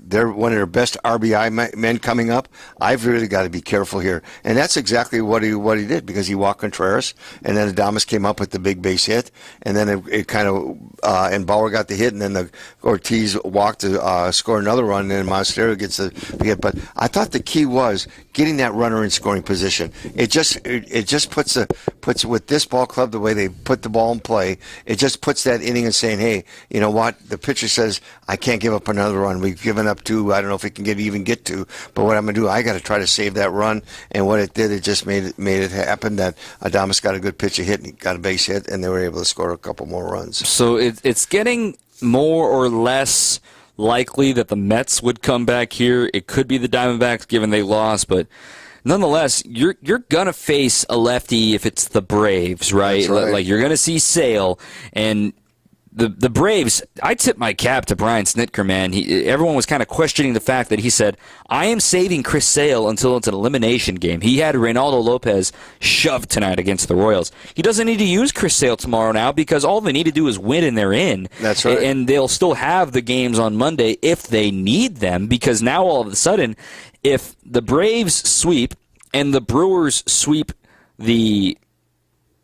they're one of their best RBI men coming up. I've really got to be careful here. And that's exactly what he did, because he walked Contreras, and then Adames came up with the big base hit, and then it kind of, and Bauer got the hit, and then the Ortiz walked to score another run, and then Monasterio gets the hit. But I thought the key was getting that runner in scoring position. It just puts with this ball club, the way they put the ball in play, it just puts that inning and saying, hey, you know what? The pitcher says, I can't give up another run. We've given up 2. I don't know if we can even get 2. But what I'm going to do, I got to try to save that run. And what it did, it just made it happen that Adames got a good pitch hit, and he got a base hit, and they were able to score a couple more runs. So it's getting more or less likely that the Mets would come back here. It could be the Diamondbacks, given they lost, but nonetheless, you're gonna face a lefty if it's the Braves, right? That's right. Like you're gonna see Sale, and the Braves, I tip my cap to Brian Snitker, man. Everyone was kind of questioning the fact that he said, I am saving Chris Sale until it's an elimination game. He had Reynaldo Lopez shoved tonight against the Royals. He doesn't need to use Chris Sale tomorrow now, because all they need to do is win and they're in. That's right. And they'll still have the games on Monday if they need them, because now all of a sudden, if the Braves sweep and the Brewers sweep the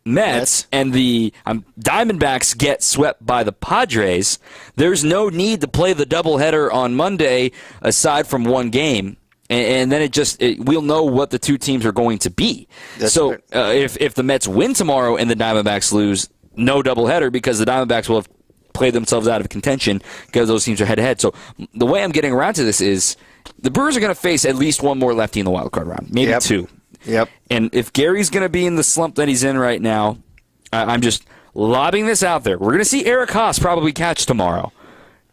Mets and the Diamondbacks get swept by the Padres, there's no need to play the doubleheader on Monday aside from one game. And then we'll know what the two teams are going to be. So if the Mets win tomorrow and the Diamondbacks lose, no doubleheader, because the Diamondbacks will have played themselves out of contention because those teams are head-to-head. So the way I'm getting around to this is the Brewers are going to face at least one more lefty in the wild card round, maybe 2. Yep. And if Gary's going to be in the slump that he's in right now, I'm just lobbing this out there. We're going to see Eric Haas probably catch tomorrow.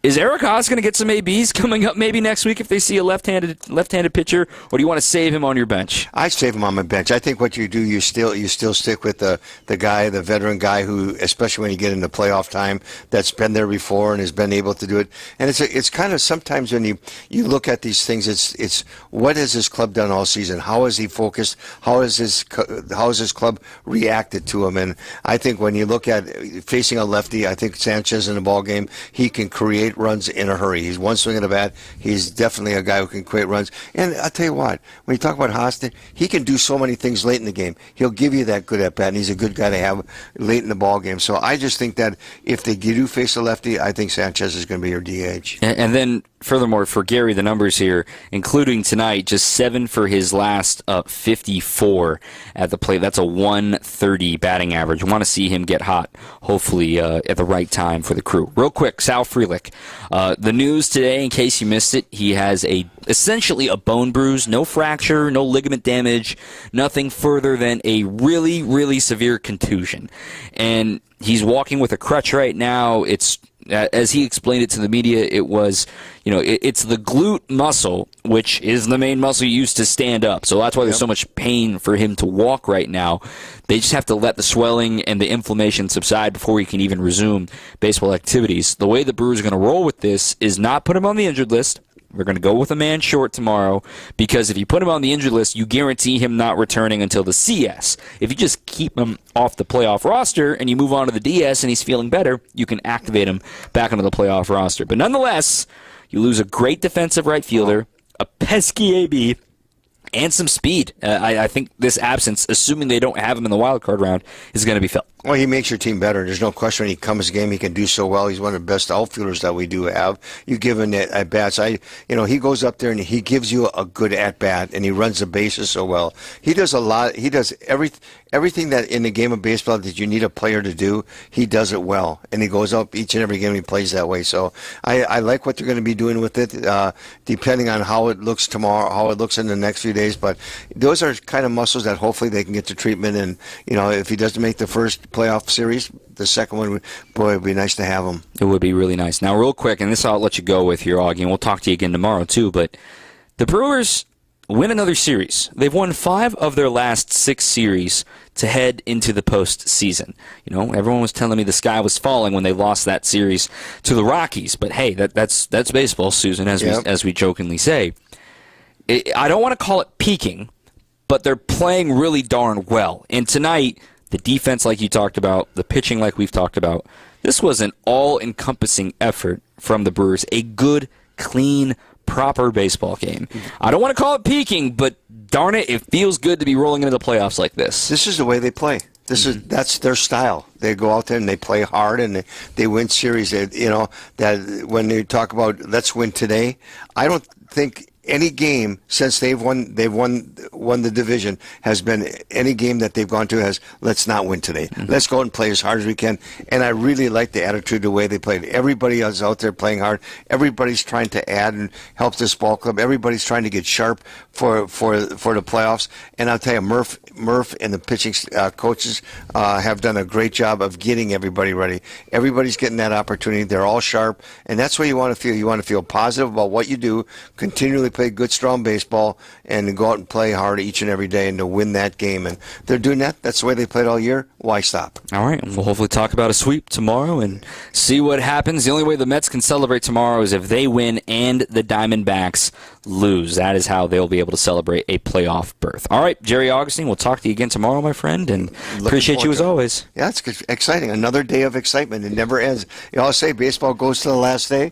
Is Eric Haas going to get some ABs coming up maybe next week if they see a left-handed pitcher, or do you want to save him on your bench? I save him on my bench. I think what you do, you still stick with the veteran guy who, especially when you get into playoff time, that's been there before and has been able to do it. And it's kind of sometimes when you look at these things, it's what has his club done all season? How has he focused? How has his club reacted to him? And I think when you look at facing a lefty, I think Sanchez in the ball game, he can create create runs in a hurry. He's one swing of the bat. He's definitely a guy who can create runs. And I'll tell you what, when you talk about Hostin, he can do so many things late in the game. He'll give you that good at bat, and he's a good guy to have late in the ball game. So I just think that if they do face a lefty, I think Sanchez is going to be your DH. And then, furthermore, for Gary, the numbers here, including tonight, just 7 for his last 54 at the plate. That's a 130 batting average. Want to see him get hot, hopefully at the right time for the Crew. Real quick, Sal Frelick. The news today, in case you missed it, he has essentially a bone bruise, no fracture, no ligament damage, nothing further than a really, really severe contusion. And he's walking with a crutch right now. It's, as he explained it to the media, it was, it's the glute muscle, which is the main muscle used to stand up. So that's why there's so much pain for him to walk right now. They just have to let the swelling and the inflammation subside before he can even resume baseball activities. The way the Brewers are going to roll with this is not put him on the injured list. We're going to go with a man short tomorrow, because if you put him on the injured list, you guarantee him not returning until the CS. If you just keep him off the playoff roster and you move on to the DS and he's feeling better, you can activate him back onto the playoff roster. But nonetheless, you lose a great defensive right fielder, a pesky AB, and some speed. I think this absence, assuming they don't have him in the wild card round, is going to be felt. Well, he makes your team better. There's no question when he comes to the game, he can do so well. He's one of the best outfielders that we do have. You give him that at-bats. He goes up there and he gives you a good at-bat, and he runs the bases so well. He does a lot. He does everything that in the game of baseball that you need a player to do, he does it well. And he goes up each and every game and he plays that way. So I like what they're going to be doing with it, depending on how it looks tomorrow, how it looks in the next few days. But those are kind of muscles that hopefully they can get to treatment. And, if he doesn't make the first playoff series, the second one, boy, it would be nice to have him. It would be really nice. Now, real quick, and this I'll let you go with here, Augie, and we'll talk to you again tomorrow, too, but the Brewers win another series. They've won 5 of their last 6 series to head into the postseason. Everyone was telling me the sky was falling when they lost that series to the Rockies, but hey, that's baseball, Susan, as we jokingly say. I don't want to call it peaking, but they're playing really darn well. And tonight, the defense like you talked about, the pitching like we've talked about, this was an all-encompassing effort from the Brewers. A good, clean, proper baseball game. I don't want to call it peaking, but darn it, it feels good to be rolling into the playoffs like this. This is the way they play. That's their style. They go out there and they play hard and they win series. That when they talk about let's win today, I don't think any game since they've won the division has been any game that they've gone to has let's not win today. Mm-hmm. Let's go out and play as hard as we can. And I really like the attitude, the way they played. Everybody is out there playing hard. Everybody's trying to add and help this ball club. Everybody's trying to get sharp for the playoffs. And I'll tell you, Murph and the pitching coaches have done a great job of getting everybody ready. Everybody's getting that opportunity. They're all sharp, and that's what you want to feel. You want to feel positive about what you do, continually play good, strong baseball, and go out and play hard each and every day and to win that game. And they're doing that. That's the way they played all year. Why stop? All right. We'll hopefully talk about a sweep tomorrow and see what happens. The only way the Mets can celebrate tomorrow is if they win and the Diamondbacks lose. That is how they'll be able to celebrate a playoff berth. All right, Jerry Augustine, we'll talk to you again tomorrow, my friend, and appreciate you as always. Yeah, it's exciting. Another day of excitement. It never ends. You always say baseball goes to the last day.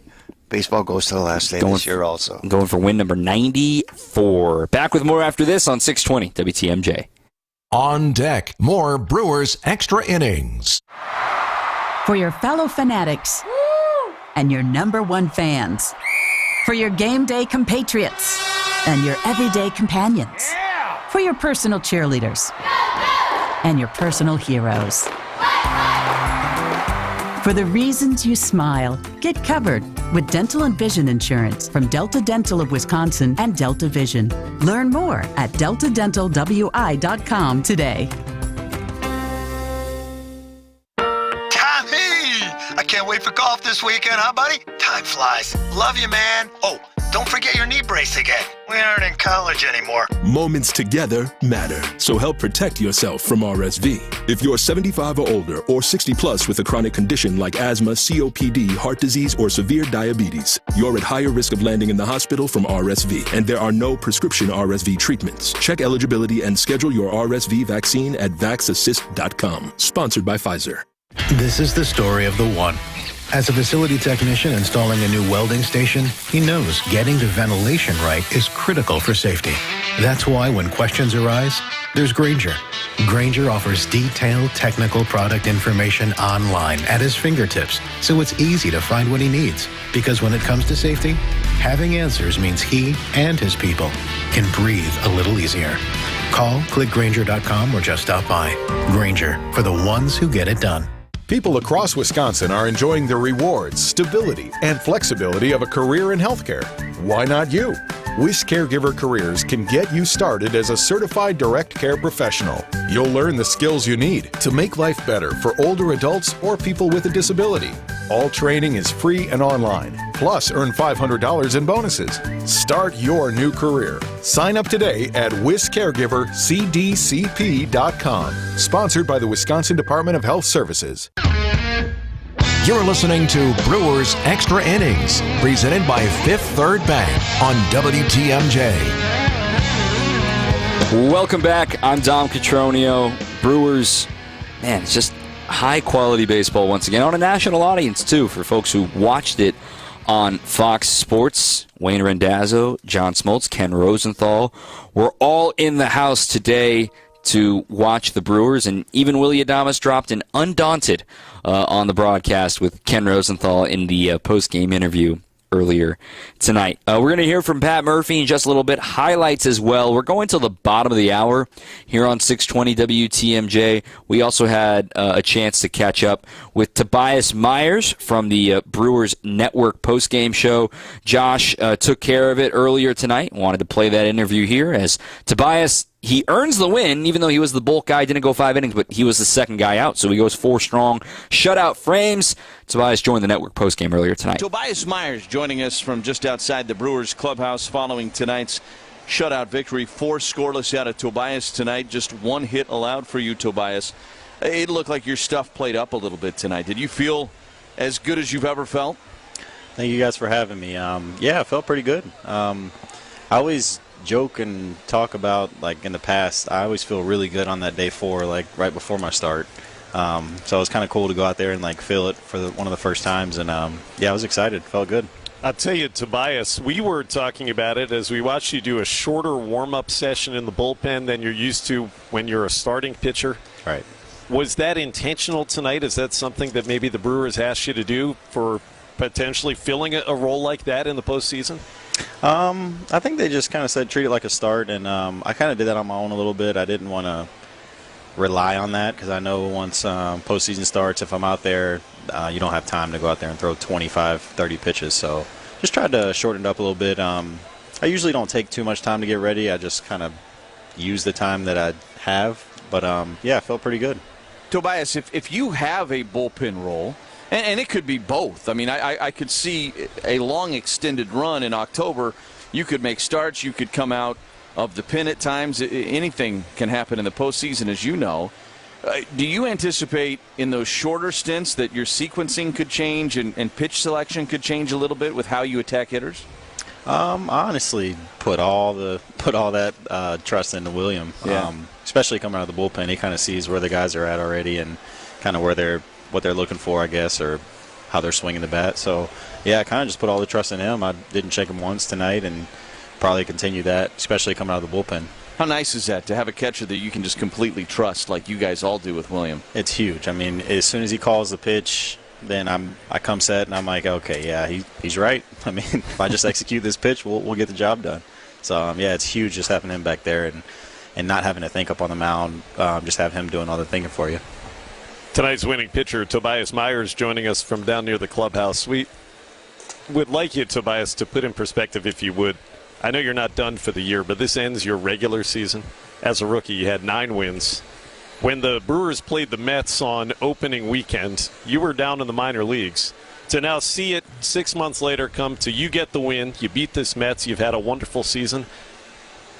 Baseball goes to the last day this year also. Going for win number 94. Back with more after this on 620 WTMJ. On deck, more Brewers Extra Innings. For your fellow fanatics and your number one fans. For your game day compatriots and your everyday companions. For your personal cheerleaders and your personal heroes. For the reasons you smile, get covered with dental and vision insurance from Delta Dental of Wisconsin and Delta Vision. Learn more at deltadentalwi.com today. I can't wait for golf this weekend, huh, buddy? Time flies. Love you, man. Oh, don't forget your knee brace again. We aren't in college anymore. Moments together matter, so help protect yourself from RSV. If you're 75 or older or 60 plus with a chronic condition like asthma, COPD, heart disease, or severe diabetes, you're at higher risk of landing in the hospital from RSV, and there are no prescription RSV treatments. Check eligibility and schedule your RSV vaccine at vaxassist.com. Sponsored by Pfizer. This is the story of the one. As a facility technician installing a new welding station, he knows getting the ventilation right is critical for safety. That's why when questions arise, there's Grainger. Grainger offers detailed technical product information online at his fingertips, so it's easy to find what he needs. Because when it comes to safety, having answers means he and his people can breathe a little easier. Call, click Grainger.com, or just stop by. Grainger, for the ones who get it done. People across Wisconsin are enjoying the rewards, stability, and flexibility of a career in healthcare. Why not you? WIS Caregiver Careers can get you started as a certified direct care professional. You'll learn the skills you need to make life better for older adults or people with a disability. All training is free and online. Plus, earn $500 in bonuses. Start your new career. Sign up today at WisCaregiverCDCP.com. Sponsored by the Wisconsin Department of Health Services. You're listening to Brewers Extra Innings, presented by Fifth Third Bank on WTMJ. Welcome back. I'm Dom Cotroneo. Brewers, man, it's just high-quality baseball once again on a national audience, too, for folks who watched it on Fox Sports. Wayne Randazzo, John Smoltz, Ken Rosenthal were all in the house today to watch the Brewers, and even Willie Adames dropped an undaunted on the broadcast with Ken Rosenthal in the post-game interview earlier tonight. We're going to hear from Pat Murphy in just a little bit. Highlights as well. We're going till the bottom of the hour here on 620 WTMJ. We also had a chance to catch up with Tobias Myers from the Brewers Network postgame show. Josh took care of it earlier tonight. Wanted to play that interview here as Tobias, he earns the win, even though he was the bulk guy, didn't go 5 innings, but he was the second guy out, so he goes 4 strong. Shutout frames. Tobias joined the network postgame earlier tonight. Tobias Myers joining us from just outside the Brewers clubhouse following tonight's shutout victory. 4 scoreless out of Tobias tonight. Just 1 hit allowed for you, Tobias. It looked like your stuff played up a little bit tonight. Did you feel as good as you've ever felt? Thank you guys for having me. Yeah, I felt pretty good. I always joke and talk about, like, in the past, I always feel really good on that day 4, like right before my start. So it was kind of cool to go out there and like feel it for one of the first times, and yeah, I was excited. Felt good. I'll tell you, Tobias, we were talking about it as we watched you do a shorter warm-up session in the bullpen than you're used to when you're a starting pitcher. Right. Was that intentional tonight? Is that something that maybe the Brewers asked you to do for potentially filling a role like that in the postseason? I think they just kind of said treat it like a start, and I kind of did that on my own a little bit. I didn't want to rely on that because I know once postseason starts, if I'm out there, you don't have time to go out there and throw 25, 30 pitches. So just tried to shorten it up a little bit. I usually don't take too much time to get ready. I just kind of use the time that I have. But, yeah, I felt pretty good. Tobias, if you have a bullpen role, and it could be both. I mean, I could see a long extended run in October. You could make starts. You could come out of the pen at times. Anything can happen in the postseason, as you know. Do you anticipate in those shorter stints that your sequencing could change and pitch selection could change a little bit with how you attack hitters? I honestly put all that trust into William. Yeah. Especially coming out of the bullpen, he kind of sees where the guys are at already and kind of what they're looking for, I guess, or how they're swinging the bat. So, yeah, I kind of just put all the trust in him. I didn't shake him once tonight and probably continue that, especially coming out of the bullpen. How nice is that to have a catcher that you can just completely trust like you guys all do with William? It's huge. I mean, as soon as he calls the pitch, then I come set and I'm like, okay, yeah, he's right. I mean, if I just execute this pitch, we'll get the job done. So, yeah, it's huge just having him back there and not having to think up on the mound, just have him doing all the thinking for you. Tonight's winning pitcher, Tobias Myers, joining us from down near the clubhouse. We would like you, Tobias, to put in perspective, if you would. I know you're not done for the year, but this ends your regular season. As a rookie, you had 9 wins. When the Brewers played the Mets on opening weekend, you were down in the minor leagues. To now see it 6 months later come to you get the win, you beat this Mets, you've had a wonderful season.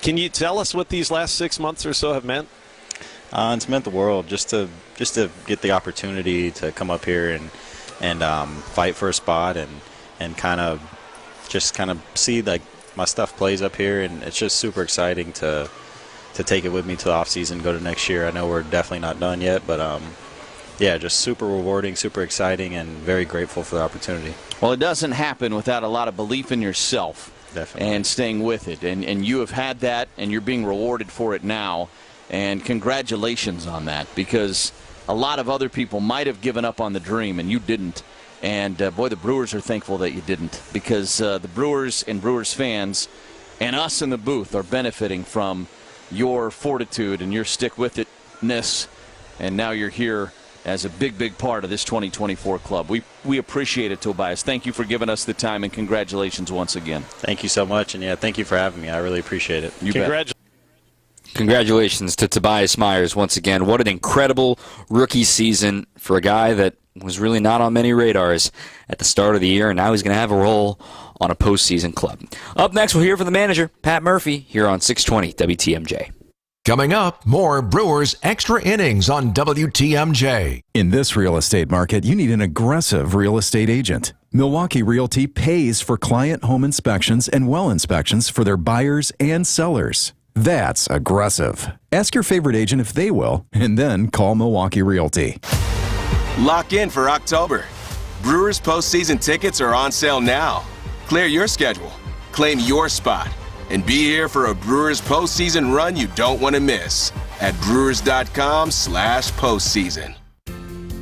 Can you tell us what these last 6 months or so have meant? It's meant the world just to get the opportunity to come up here and fight for a spot and kind of see like my stuff plays up here, and it's just super exciting to take it with me to the off season, go to next year. I know we're definitely not done yet, but Yeah, just super rewarding, super exciting, and very grateful for the opportunity. Well, it doesn't happen without a lot of belief in yourself. Definitely. And staying with it. And you have had that, and you're being rewarded for it now. And congratulations on that, because a lot of other people might have given up on the dream, and you didn't. And, boy, the Brewers are thankful that you didn't, because the Brewers and Brewers fans and us in the booth are benefiting from your fortitude and your stick-with-itness. And now you're here as a big, big part of this 2024 club. We appreciate it, Tobias. Thank you for giving us the time, and congratulations once again. Thank you so much, and, yeah, thank you for having me. I really appreciate it. You bet. Congratulations to Tobias Myers once again. What an incredible rookie season for a guy that was really not on many radars at the start of the year, and now he's going to have a role on a postseason club. Up next, we'll hear from the manager, Pat Murphy, here on 620 WTMJ. Coming up, more Brewers Extra Innings on WTMJ. In this real estate market, you need an aggressive real estate agent. Milwaukee Realty pays for client home inspections and well inspections for their buyers and sellers. That's aggressive. Ask your favorite agent if they will, and then call Milwaukee Realty. Lock in for October. Brewers postseason tickets are on sale now. Clear your schedule, claim your spot, and be here for a Brewers postseason run you don't want to miss at brewers.com/postseason.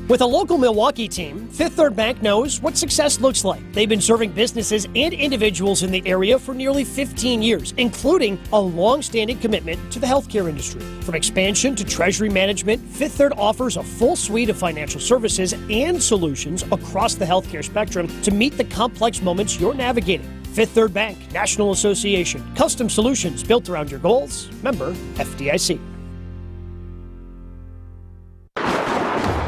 With a local Milwaukee team, Fifth Third Bank knows what success looks like. They've been serving businesses and individuals in the area for nearly 15 years, including a long-standing commitment to the healthcare industry. From expansion to treasury management, Fifth Third offers a full suite of financial services and solutions across the healthcare spectrum to meet the complex moments you're navigating. Fifth Third Bank, National Association, custom solutions built around your goals. Member FDIC.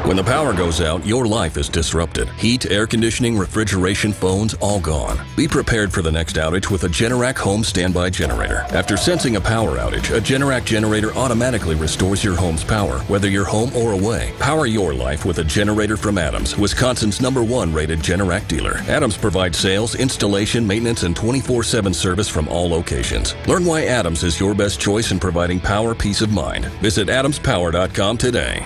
When the power goes out, your life is disrupted. Heat, air conditioning, refrigeration, phones, all gone. Be prepared for the next outage with a Generac home standby generator. After sensing a power outage, a Generac generator automatically restores your home's power, whether you're home or away. Power your life with a generator from Adams, Wisconsin's #1 rated Generac dealer. Adams provides sales, installation, maintenance, and 24/7 service from all locations. Learn why Adams is your best choice in providing power peace of mind. Visit adamspower.com today.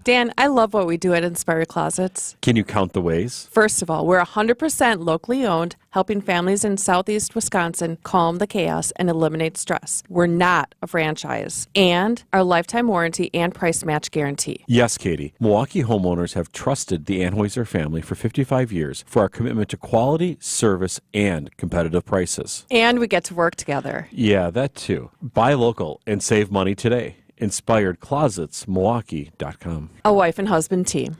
Dan, I love what we do at Inspired Closets. Can you count the ways? First of all, we're 100% locally owned, helping families in southeast Wisconsin calm the chaos and eliminate stress. We're not a franchise. And our lifetime warranty and price match guarantee. Yes, Katie. Milwaukee homeowners have trusted the Anheuser family for 55 years for our commitment to quality, service, and competitive prices. And we get to work together. Yeah, that too. Buy local and save money today. InspiredClosetsMilwaukee.com. A wife and husband team.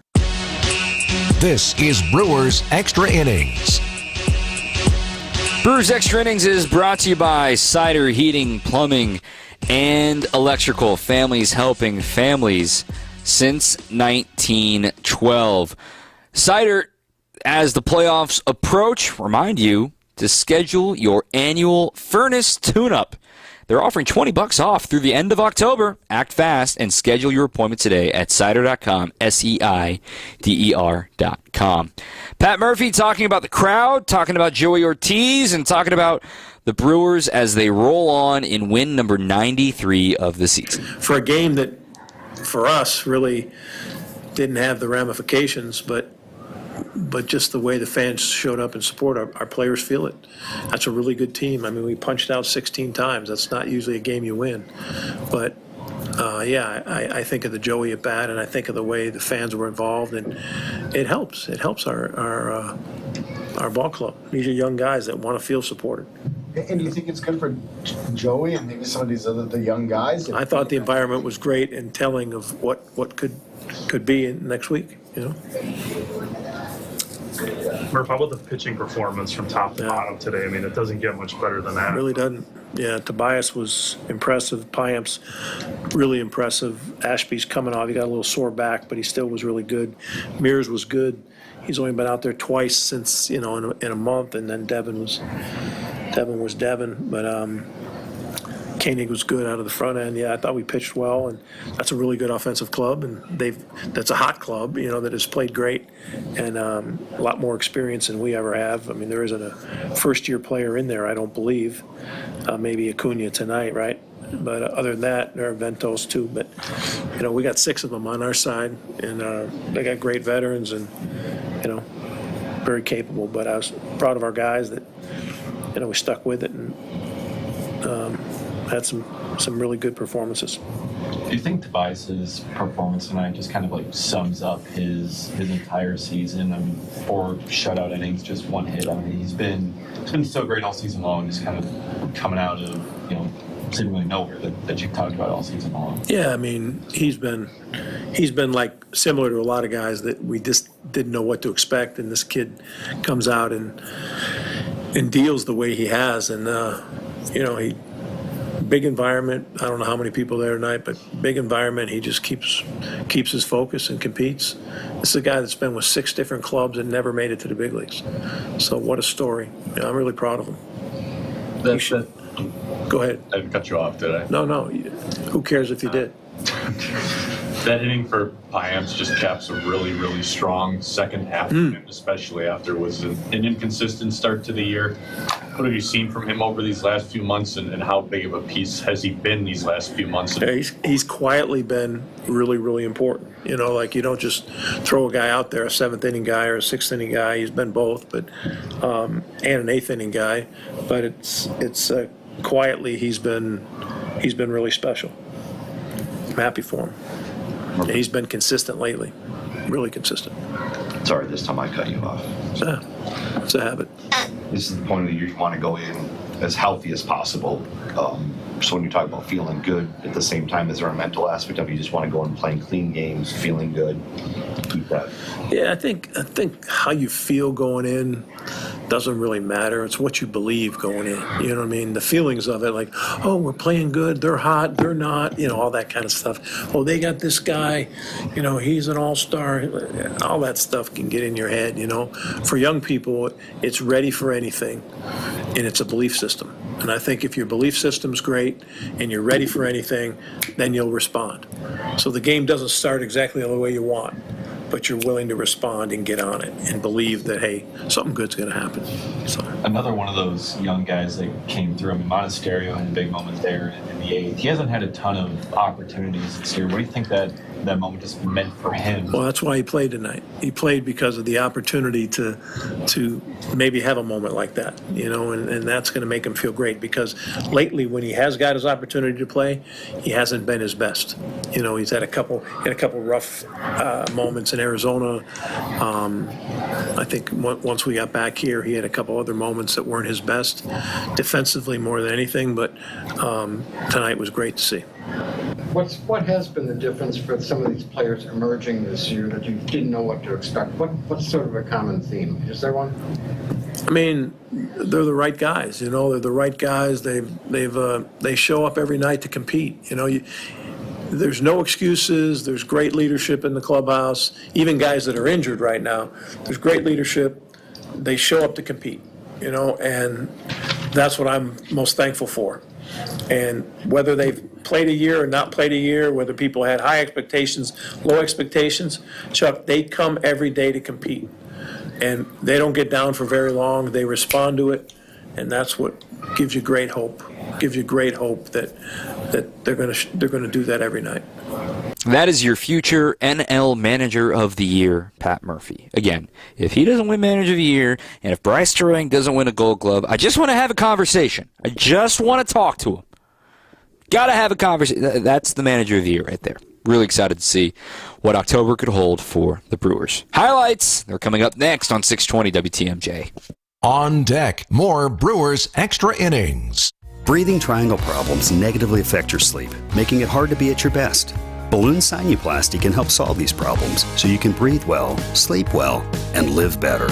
This is Brewers Extra Innings. Brewers Extra Innings is brought to you by Cider Heating, Plumbing, and Electrical. Families helping families since 1912. Cider, as the playoffs approach, remind you to schedule your annual furnace tune-up. They're offering $20 off through the end of October. Act fast and schedule your appointment today at cider.com, SEIDER.com. Pat Murphy talking about the crowd, talking about Joey Ortiz, and talking about the Brewers as they roll on in win number 93 of the season. For a game that, for us, really didn't have the ramifications, but just the way the fans showed up and support, our players feel it. That's a really good team. I mean, we punched out 16 times. That's not usually a game you win. But, I think of the Joey at bat, and I think of the way the fans were involved, and it helps. It helps our ball club. These are young guys that want to feel supported. And do you think it's good for Joey and maybe some of these the young guys? I thought the environment was great and telling of what could be in next week, you know. Murph, how about the pitching performance from top to bottom today? I mean, it doesn't get much better than that. It really doesn't. Yeah, Tobias was impressive. Pyamp's really impressive. Ashby's coming off. He got a little sore back, but he still was really good. Mears was good. He's only been out there twice since, in a month, and then Devin was Devin. But Koenig was good out of the front end. Yeah, I thought we pitched well, and that's a really good offensive club, and that's a hot club, that has played great, and a lot more experience than we ever have. I mean, there isn't a first-year player in there, I don't believe. Maybe Acuna tonight, right? But other than that, there are Ventos too. But, we got 6 of them on our side, and they got great veterans and, very capable. But I was proud of our guys that, we stuck with it and had some really good performances. Do you think Tobias's performance tonight just kind of like sums up his entire season? I mean, 4 shutout innings, just 1 hit. I mean, he's been so great all season long, just kind of coming out of seemingly nowhere that you've talked about all season long. Yeah, I mean, he's been like similar to a lot of guys that we just didn't know what to expect, and this kid comes out and deals the way he has, and he. Big environment. I don't know how many people there tonight, but big environment. He just keeps his focus and competes. This is a guy that's been with 6 different clubs and never made it to the big leagues. So what a story. I'm really proud of him. Go ahead. I didn't cut you off, did I? No. Who cares if you did? That inning for Payamps just caps a really, really strong second half, especially after it was an inconsistent start to the year. What have you seen from him over these last few months, and how big of a piece has he been these last few months? Yeah, he's quietly been really, really important. You don't just throw a guy out there, a 7th inning guy or a 6th inning guy. He's been both, but and an 8th inning guy. But it's quietly he's been really special. I'm happy for him. And he's been consistent lately, really consistent. Sorry, this time I cut you off. Yeah, it's a habit. This is the point of the year you want to go in as healthy as possible. So when you talk about feeling good, at the same time, is there a mental aspect of you just want to go in playing clean games, feeling good, keep that? Yeah, I think how you feel going in doesn't really matter. It's what you believe going in. You know what I mean? The feelings of it, like, oh, we're playing good, they're hot, they're not, all that kind of stuff. Oh, they got this guy, he's an all-star. All that stuff can get in your head, For young people, it's ready for anything, and it's a belief system. And I think if your belief system's great and you're ready for anything, then you'll respond. So the game doesn't start exactly the way you want, but you're willing to respond and get on it and believe that, hey, something good's going to happen. So another one of those young guys that came through. I mean, Monasterio had a big moment there in the 8th. He hasn't had a ton of opportunities this year. What do you think that moment just meant for him? Well, that's why he played tonight. He played because of the opportunity to maybe have a moment like that, and that's going to make him feel great, because lately when he has got his opportunity to play, he hasn't been his best. He's had a couple rough moments in Arizona. I think once we got back here, he had a couple other moments that weren't his best, defensively more than anything, but tonight was great to see. What has been the difference for some of these players emerging this year that you didn't know what to expect? What's sort of a common theme? Is there one? I mean, they're the right guys. They're the right guys. They show up every night to compete. There's no excuses. There's great leadership in the clubhouse. Even guys that are injured right now, there's great leadership. They show up to compete. And that's what I'm most thankful for. And whether they've played a year or not played a year, whether people had high expectations, low expectations, Chuck, they come every day to compete. And they don't get down for very long. They respond to it, and that's what gives you great hope. Gives you great hope that they're going to do that every night. That is your future NL Manager of the Year, Pat Murphy. Again, if he doesn't win Manager of the Year, and if Bryce Sterling doesn't win a Gold Glove, I just want to have a conversation. I just want to talk to him. Got to have a conversation. That's the Manager of the Year right there. Really excited to see what October could hold for the Brewers. Highlights, they're coming up next on 620 WTMJ. On deck, more Brewers Extra Innings. Breathing triangle problems negatively affect your sleep, making it hard to be at your best. Balloon sinuplasty can help solve these problems so you can breathe well, sleep well, and live better.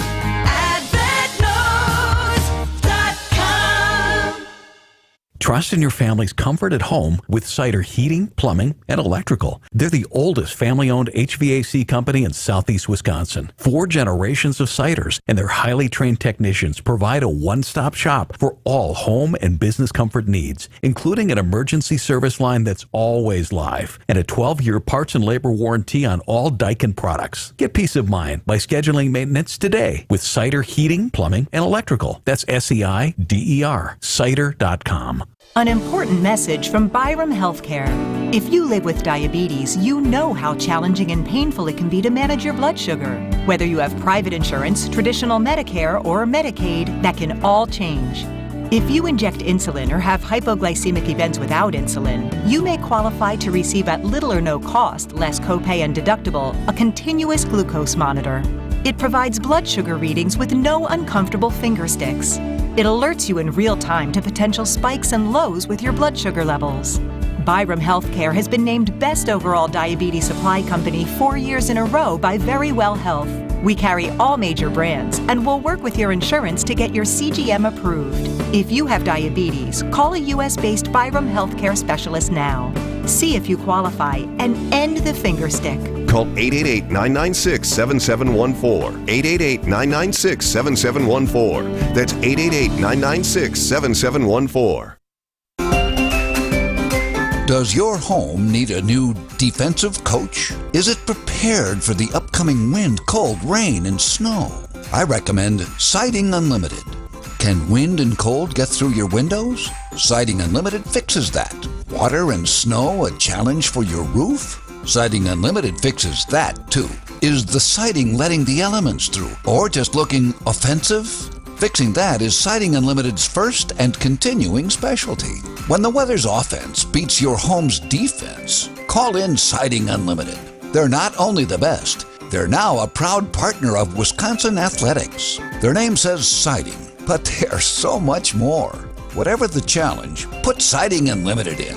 Trust in your family's comfort at home with Cider Heating, Plumbing, and Electrical. They're the oldest family-owned HVAC company in southeast Wisconsin. 4 generations of Ciders, and their highly trained technicians provide a one-stop shop for all home and business comfort needs, including an emergency service line that's always live and a 12-year parts and labor warranty on all Daikin products. Get peace of mind by scheduling maintenance today with Cider Heating, Plumbing, and Electrical. That's SEIDER, cider.com. An important message from Byram Healthcare. If you live with diabetes, you know how challenging and painful it can be to manage your blood sugar. Whether you have private insurance, traditional Medicare, or Medicaid, that can all change. If you inject insulin or have hypoglycemic events without insulin, you may qualify to receive at little or no cost, less copay and deductible, a continuous glucose monitor. It provides blood sugar readings with no uncomfortable finger sticks. It alerts you in real time to potential spikes and lows with your blood sugar levels. Byram Healthcare has been named Best Overall Diabetes Supply Company 4 years in a row by Verywell Health. We carry all major brands and will work with your insurance to get your CGM approved. If you have diabetes, call a U.S.-based Byram Healthcare specialist now. See if you qualify and end the finger stick. Call 888-996-7714. 888-996-7714. That's 888-996-7714. Does your home need a new defensive coach? Is it prepared for the upcoming wind, cold, rain, and snow? I recommend Siding Unlimited. Can wind and cold get through your windows? Siding Unlimited fixes that. Water and snow a challenge for your roof? Siding Unlimited fixes that too. Is the siding letting the elements through or just looking offensive? Fixing that is Siding Unlimited's first and continuing specialty. When the weather's offense beats your home's defense, call in Siding Unlimited. They're not only the best, they're now a proud partner of Wisconsin Athletics. Their name says siding, but they're so much more. Whatever the challenge, put Siding Unlimited in.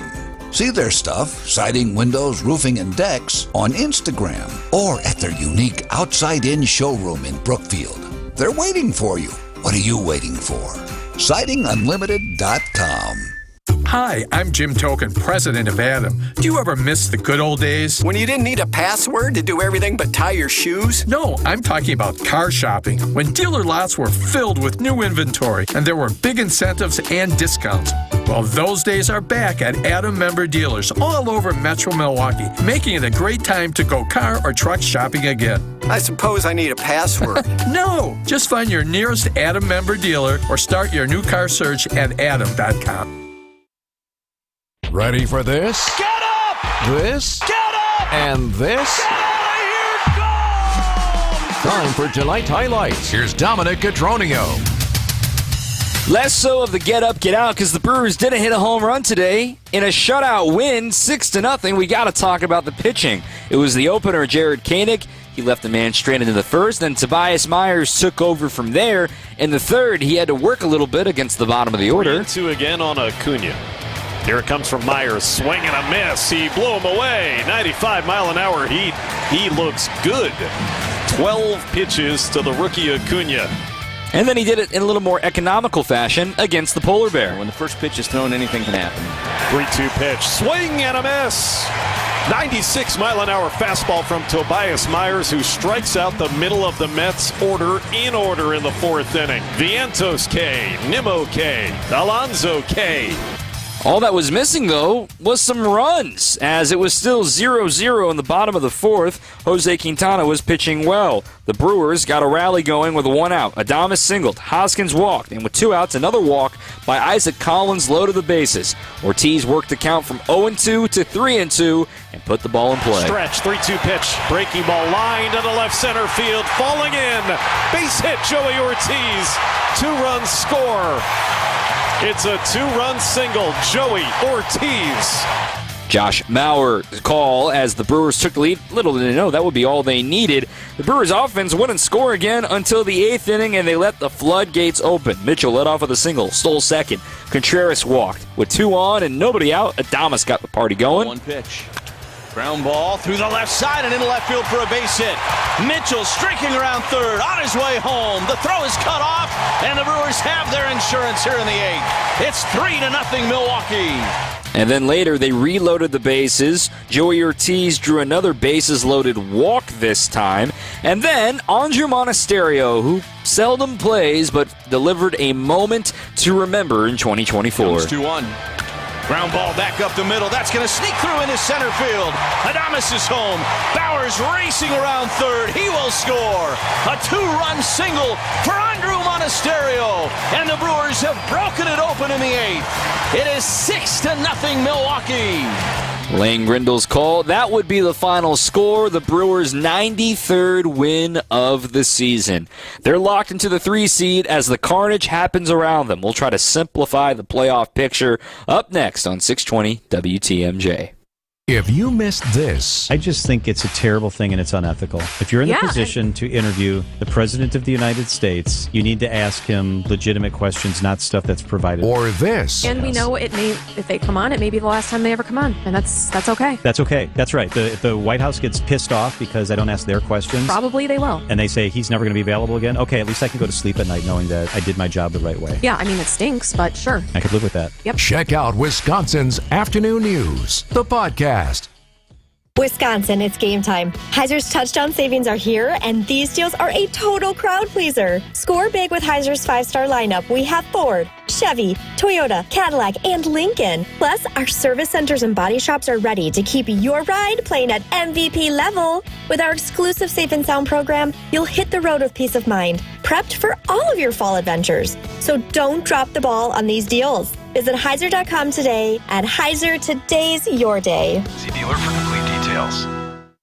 See their stuff, siding, windows, roofing, and decks, on Instagram or at their unique outside-in showroom in Brookfield. They're waiting for you. What are you waiting for? SidingUnlimited.com. Hi, I'm Jim Token, president of Adam. Do you ever miss the good old days? When you didn't need a password to do everything but tie your shoes? No, I'm talking about car shopping. When dealer lots were filled with new inventory and there were big incentives and discounts. Well, those days are back at Adam member dealers all over Metro Milwaukee, making it a great time to go car or truck shopping again. I suppose I need a password. No! Just find your nearest Adam member dealer or start your new car search at adam.com. Ready for this? Get up! This? Get up! And this? Get out of here! Go! Time for tonight's highlights. Here's Dominic Catronio. Less so of the get up, get out, because the Brewers didn't hit a home run today. In a shutout win, 6-0, we got to talk about the pitching. It was the opener, Jared Koenig. He left the man straight into the first. Then Tobias Myers took over from there. In the third, he had to work a little bit against the bottom of the order. 3-2 again on Acuna. Here it comes from Myers. Swing and a miss. He blew him away. 95-mile-an-hour heat. He looks good. 12 pitches to the rookie Acuna. And then he did it in a little more economical fashion against the Polar Bear. When the first pitch is thrown, anything can happen. 3-2 pitch. Swing and a miss. 96-mile-an-hour fastball from Tobias Myers, who strikes out the middle of the Mets order in the fourth inning. Vientos K, Nimmo K, Alonso K. All that was missing, though, was some runs, as it was still 0-0 in the bottom of the fourth. Jose Quintana was pitching well. The Brewers got a rally going with one out. Adames singled, Hoskins walked, and with 2 outs, another walk by Isaac Collins loaded the bases. Ortiz worked the count from 0-2 to 3-2 and put the ball in play. Stretch, 3-2 pitch, breaking ball line to the left center field, falling in. Base hit, Joey Ortiz. 2-run score. It's a 2-run single, Joey Ortiz. Josh Mauer call as the Brewers took the lead. Little did they know that would be all they needed. The Brewers offense wouldn't score again until the 8th inning, and they let the floodgates open. Mitchell led off with a single, stole second. Contreras walked. With 2 on and nobody out, Adames got the party going. 1 pitch. Ground ball through the left side and into left field for a base hit. Mitchell streaking around third, on his way home. The throw is cut off, and the Brewers have their insurance here in the 8th. It's 3-0 Milwaukee. And then later, they reloaded the bases. Joey Ortiz drew another bases-loaded walk this time. And then Andrew Monasterio, who seldom plays but delivered a moment to remember in 2024. Comes 2-1. Ground ball back up the middle. That's going to sneak through into center field. Adames is home. Bowers racing around third. He will score. A 2-run single for Andrew Monasterio. And the Brewers have broken it open in the 8th. It is 6-0 Milwaukee. Lane Grindle's call. That would be the final score. The Brewers' 93rd win of the season. They're locked into the 3 seed as the carnage happens around them. We'll try to simplify the playoff picture up next on 620 WTMJ. If you missed this, I just think it's a terrible thing and it's unethical. If you're in the position to interview the President of the United States, you need to ask him legitimate questions, not stuff that's provided. Or this. And we know it may, if they come on, it may be the last time they ever come on, and that's okay. That's okay. That's right. The White House gets pissed off because I don't ask their questions. Probably they will. And they say he's never going to be available again. Okay, at least I can go to sleep at night knowing that I did my job the right way. Yeah, I mean, it stinks, but sure. I could live with that. Yep. Check out Wisconsin's Afternoon News, the podcast. Wisconsin, it's game time. Heiser's touchdown savings are here, and these deals are a total crowd pleaser. Score big with Heiser's 5-star lineup. We have Ford, Chevy, Toyota, Cadillac, and Lincoln. Plus, our service centers and body shops are ready to keep your ride playing at MVP level. With our exclusive Safe and Sound program, you'll hit the road with peace of mind, prepped for all of your fall adventures. So don't drop the ball on these deals. Visit Heiser.com today. At Heiser, today's your day. See dealer for complete details.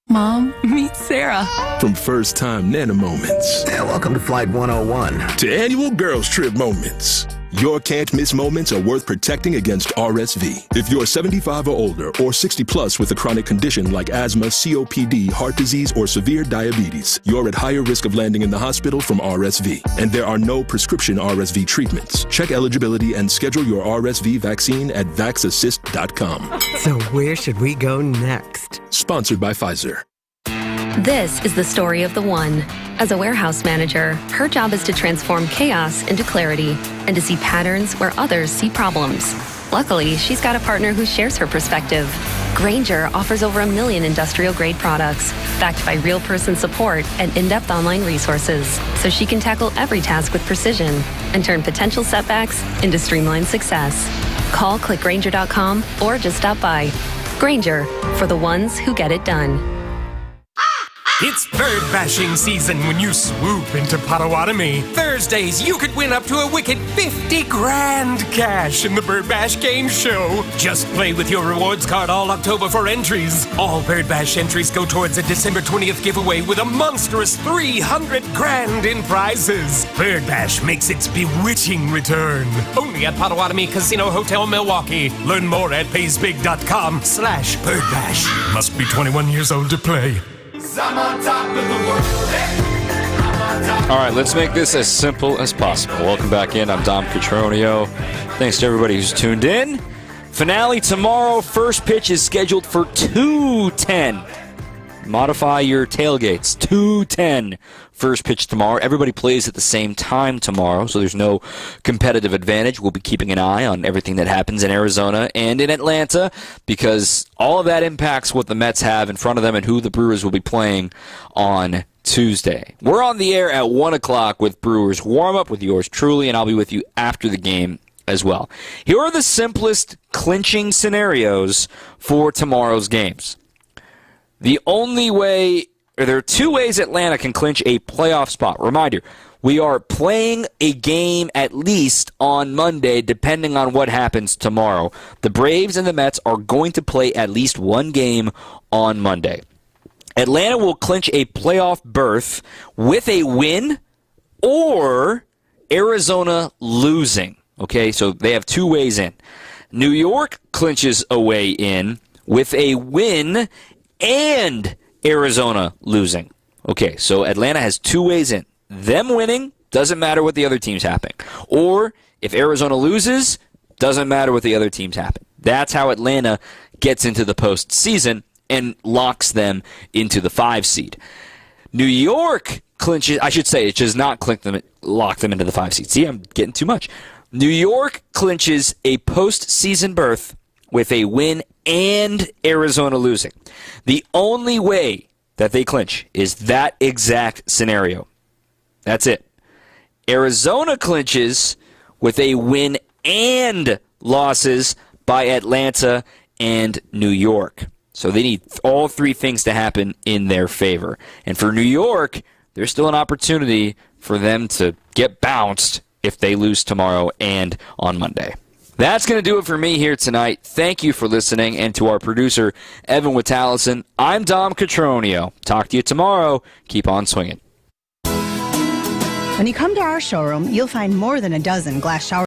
Mom, meet Sarah. From first time Nana moments. Welcome to Flight 101. To annual girls trip moments. Your can't miss moments are worth protecting against RSV. If you're 75 or older or 60 plus with a chronic condition like asthma, COPD, heart disease, or severe diabetes, you're at higher risk of landing in the hospital from RSV. And there are no prescription RSV treatments. Check eligibility and schedule your RSV vaccine at vaxassist.com. So where should we go next? Sponsored by Pfizer. This is the story of the one. As a warehouse manager, her job is to transform chaos into clarity and to see patterns where others see problems. Luckily, she's got a partner who shares her perspective. Grainger offers over 1 million industrial-grade products, backed by real-person support and in-depth online resources, so she can tackle every task with precision and turn potential setbacks into streamlined success. Call clickgrainger.com or just stop by. Grainger, for the ones who get it done. It's bird bashing season when you swoop into Potawatomi. Thursdays, you could win up to a wicked 50 grand cash in the Bird Bash Game Show. Just play with your rewards card all October for entries. All Bird Bash entries go towards a December 20th giveaway with a monstrous 300 grand in prizes. Bird Bash makes its bewitching return. Only at Potawatomi Casino Hotel, Milwaukee. Learn more at paysbig.com/birdbash. Must be 21 years old to play. All right, let's make this as simple as possible. Welcome back in. I'm Dom Catronio. Thanks to everybody who's tuned in. Finale tomorrow. First pitch is scheduled for 2:10. Modify your tailgates. 2:10. First pitch tomorrow. Everybody plays at the same time tomorrow, so there's no competitive advantage. We'll be keeping an eye on everything that happens in Arizona and in Atlanta because all of that impacts what the Mets have in front of them and who the Brewers will be playing on Tuesday. We're on the air at 1 o'clock with Brewers warm-up with yours truly, and I'll be with you after the game as well. Here are the simplest clinching scenarios for tomorrow's games. The only way, or there are 2 ways Atlanta can clinch a playoff spot. Reminder, we are playing a game at least on Monday, depending on what happens tomorrow. The Braves and the Mets are going to play at least 1 game on Monday. Atlanta will clinch a playoff berth with a win or Arizona losing. Okay, so they have 2 ways in. New York clinches a way in with a win and Arizona losing. Okay, so Atlanta has 2 ways in. Them winning, doesn't matter what the other team's happening. Or if Arizona loses, doesn't matter what the other team's happen. That's how Atlanta gets into the postseason and locks them into the 5 seed. New York clinches, I should say, it does not lock them into the 5 seed. See, I'm getting too much. New York clinches a postseason berth with a win and Arizona losing. The only way that they clinch is that exact scenario. That's it. Arizona clinches with a win and losses, by Atlanta and New York. So they need all three things to happen in their favor. And for New York, there's still an opportunity for them to get bounced if they lose tomorrow and on Monday. That's going to do it for me here tonight. Thank you for listening. And to our producer, Evan Witalison, I'm Dom Catronio. Talk to you tomorrow. Keep on swinging. When you come to our showroom, you'll find more than a dozen glass shower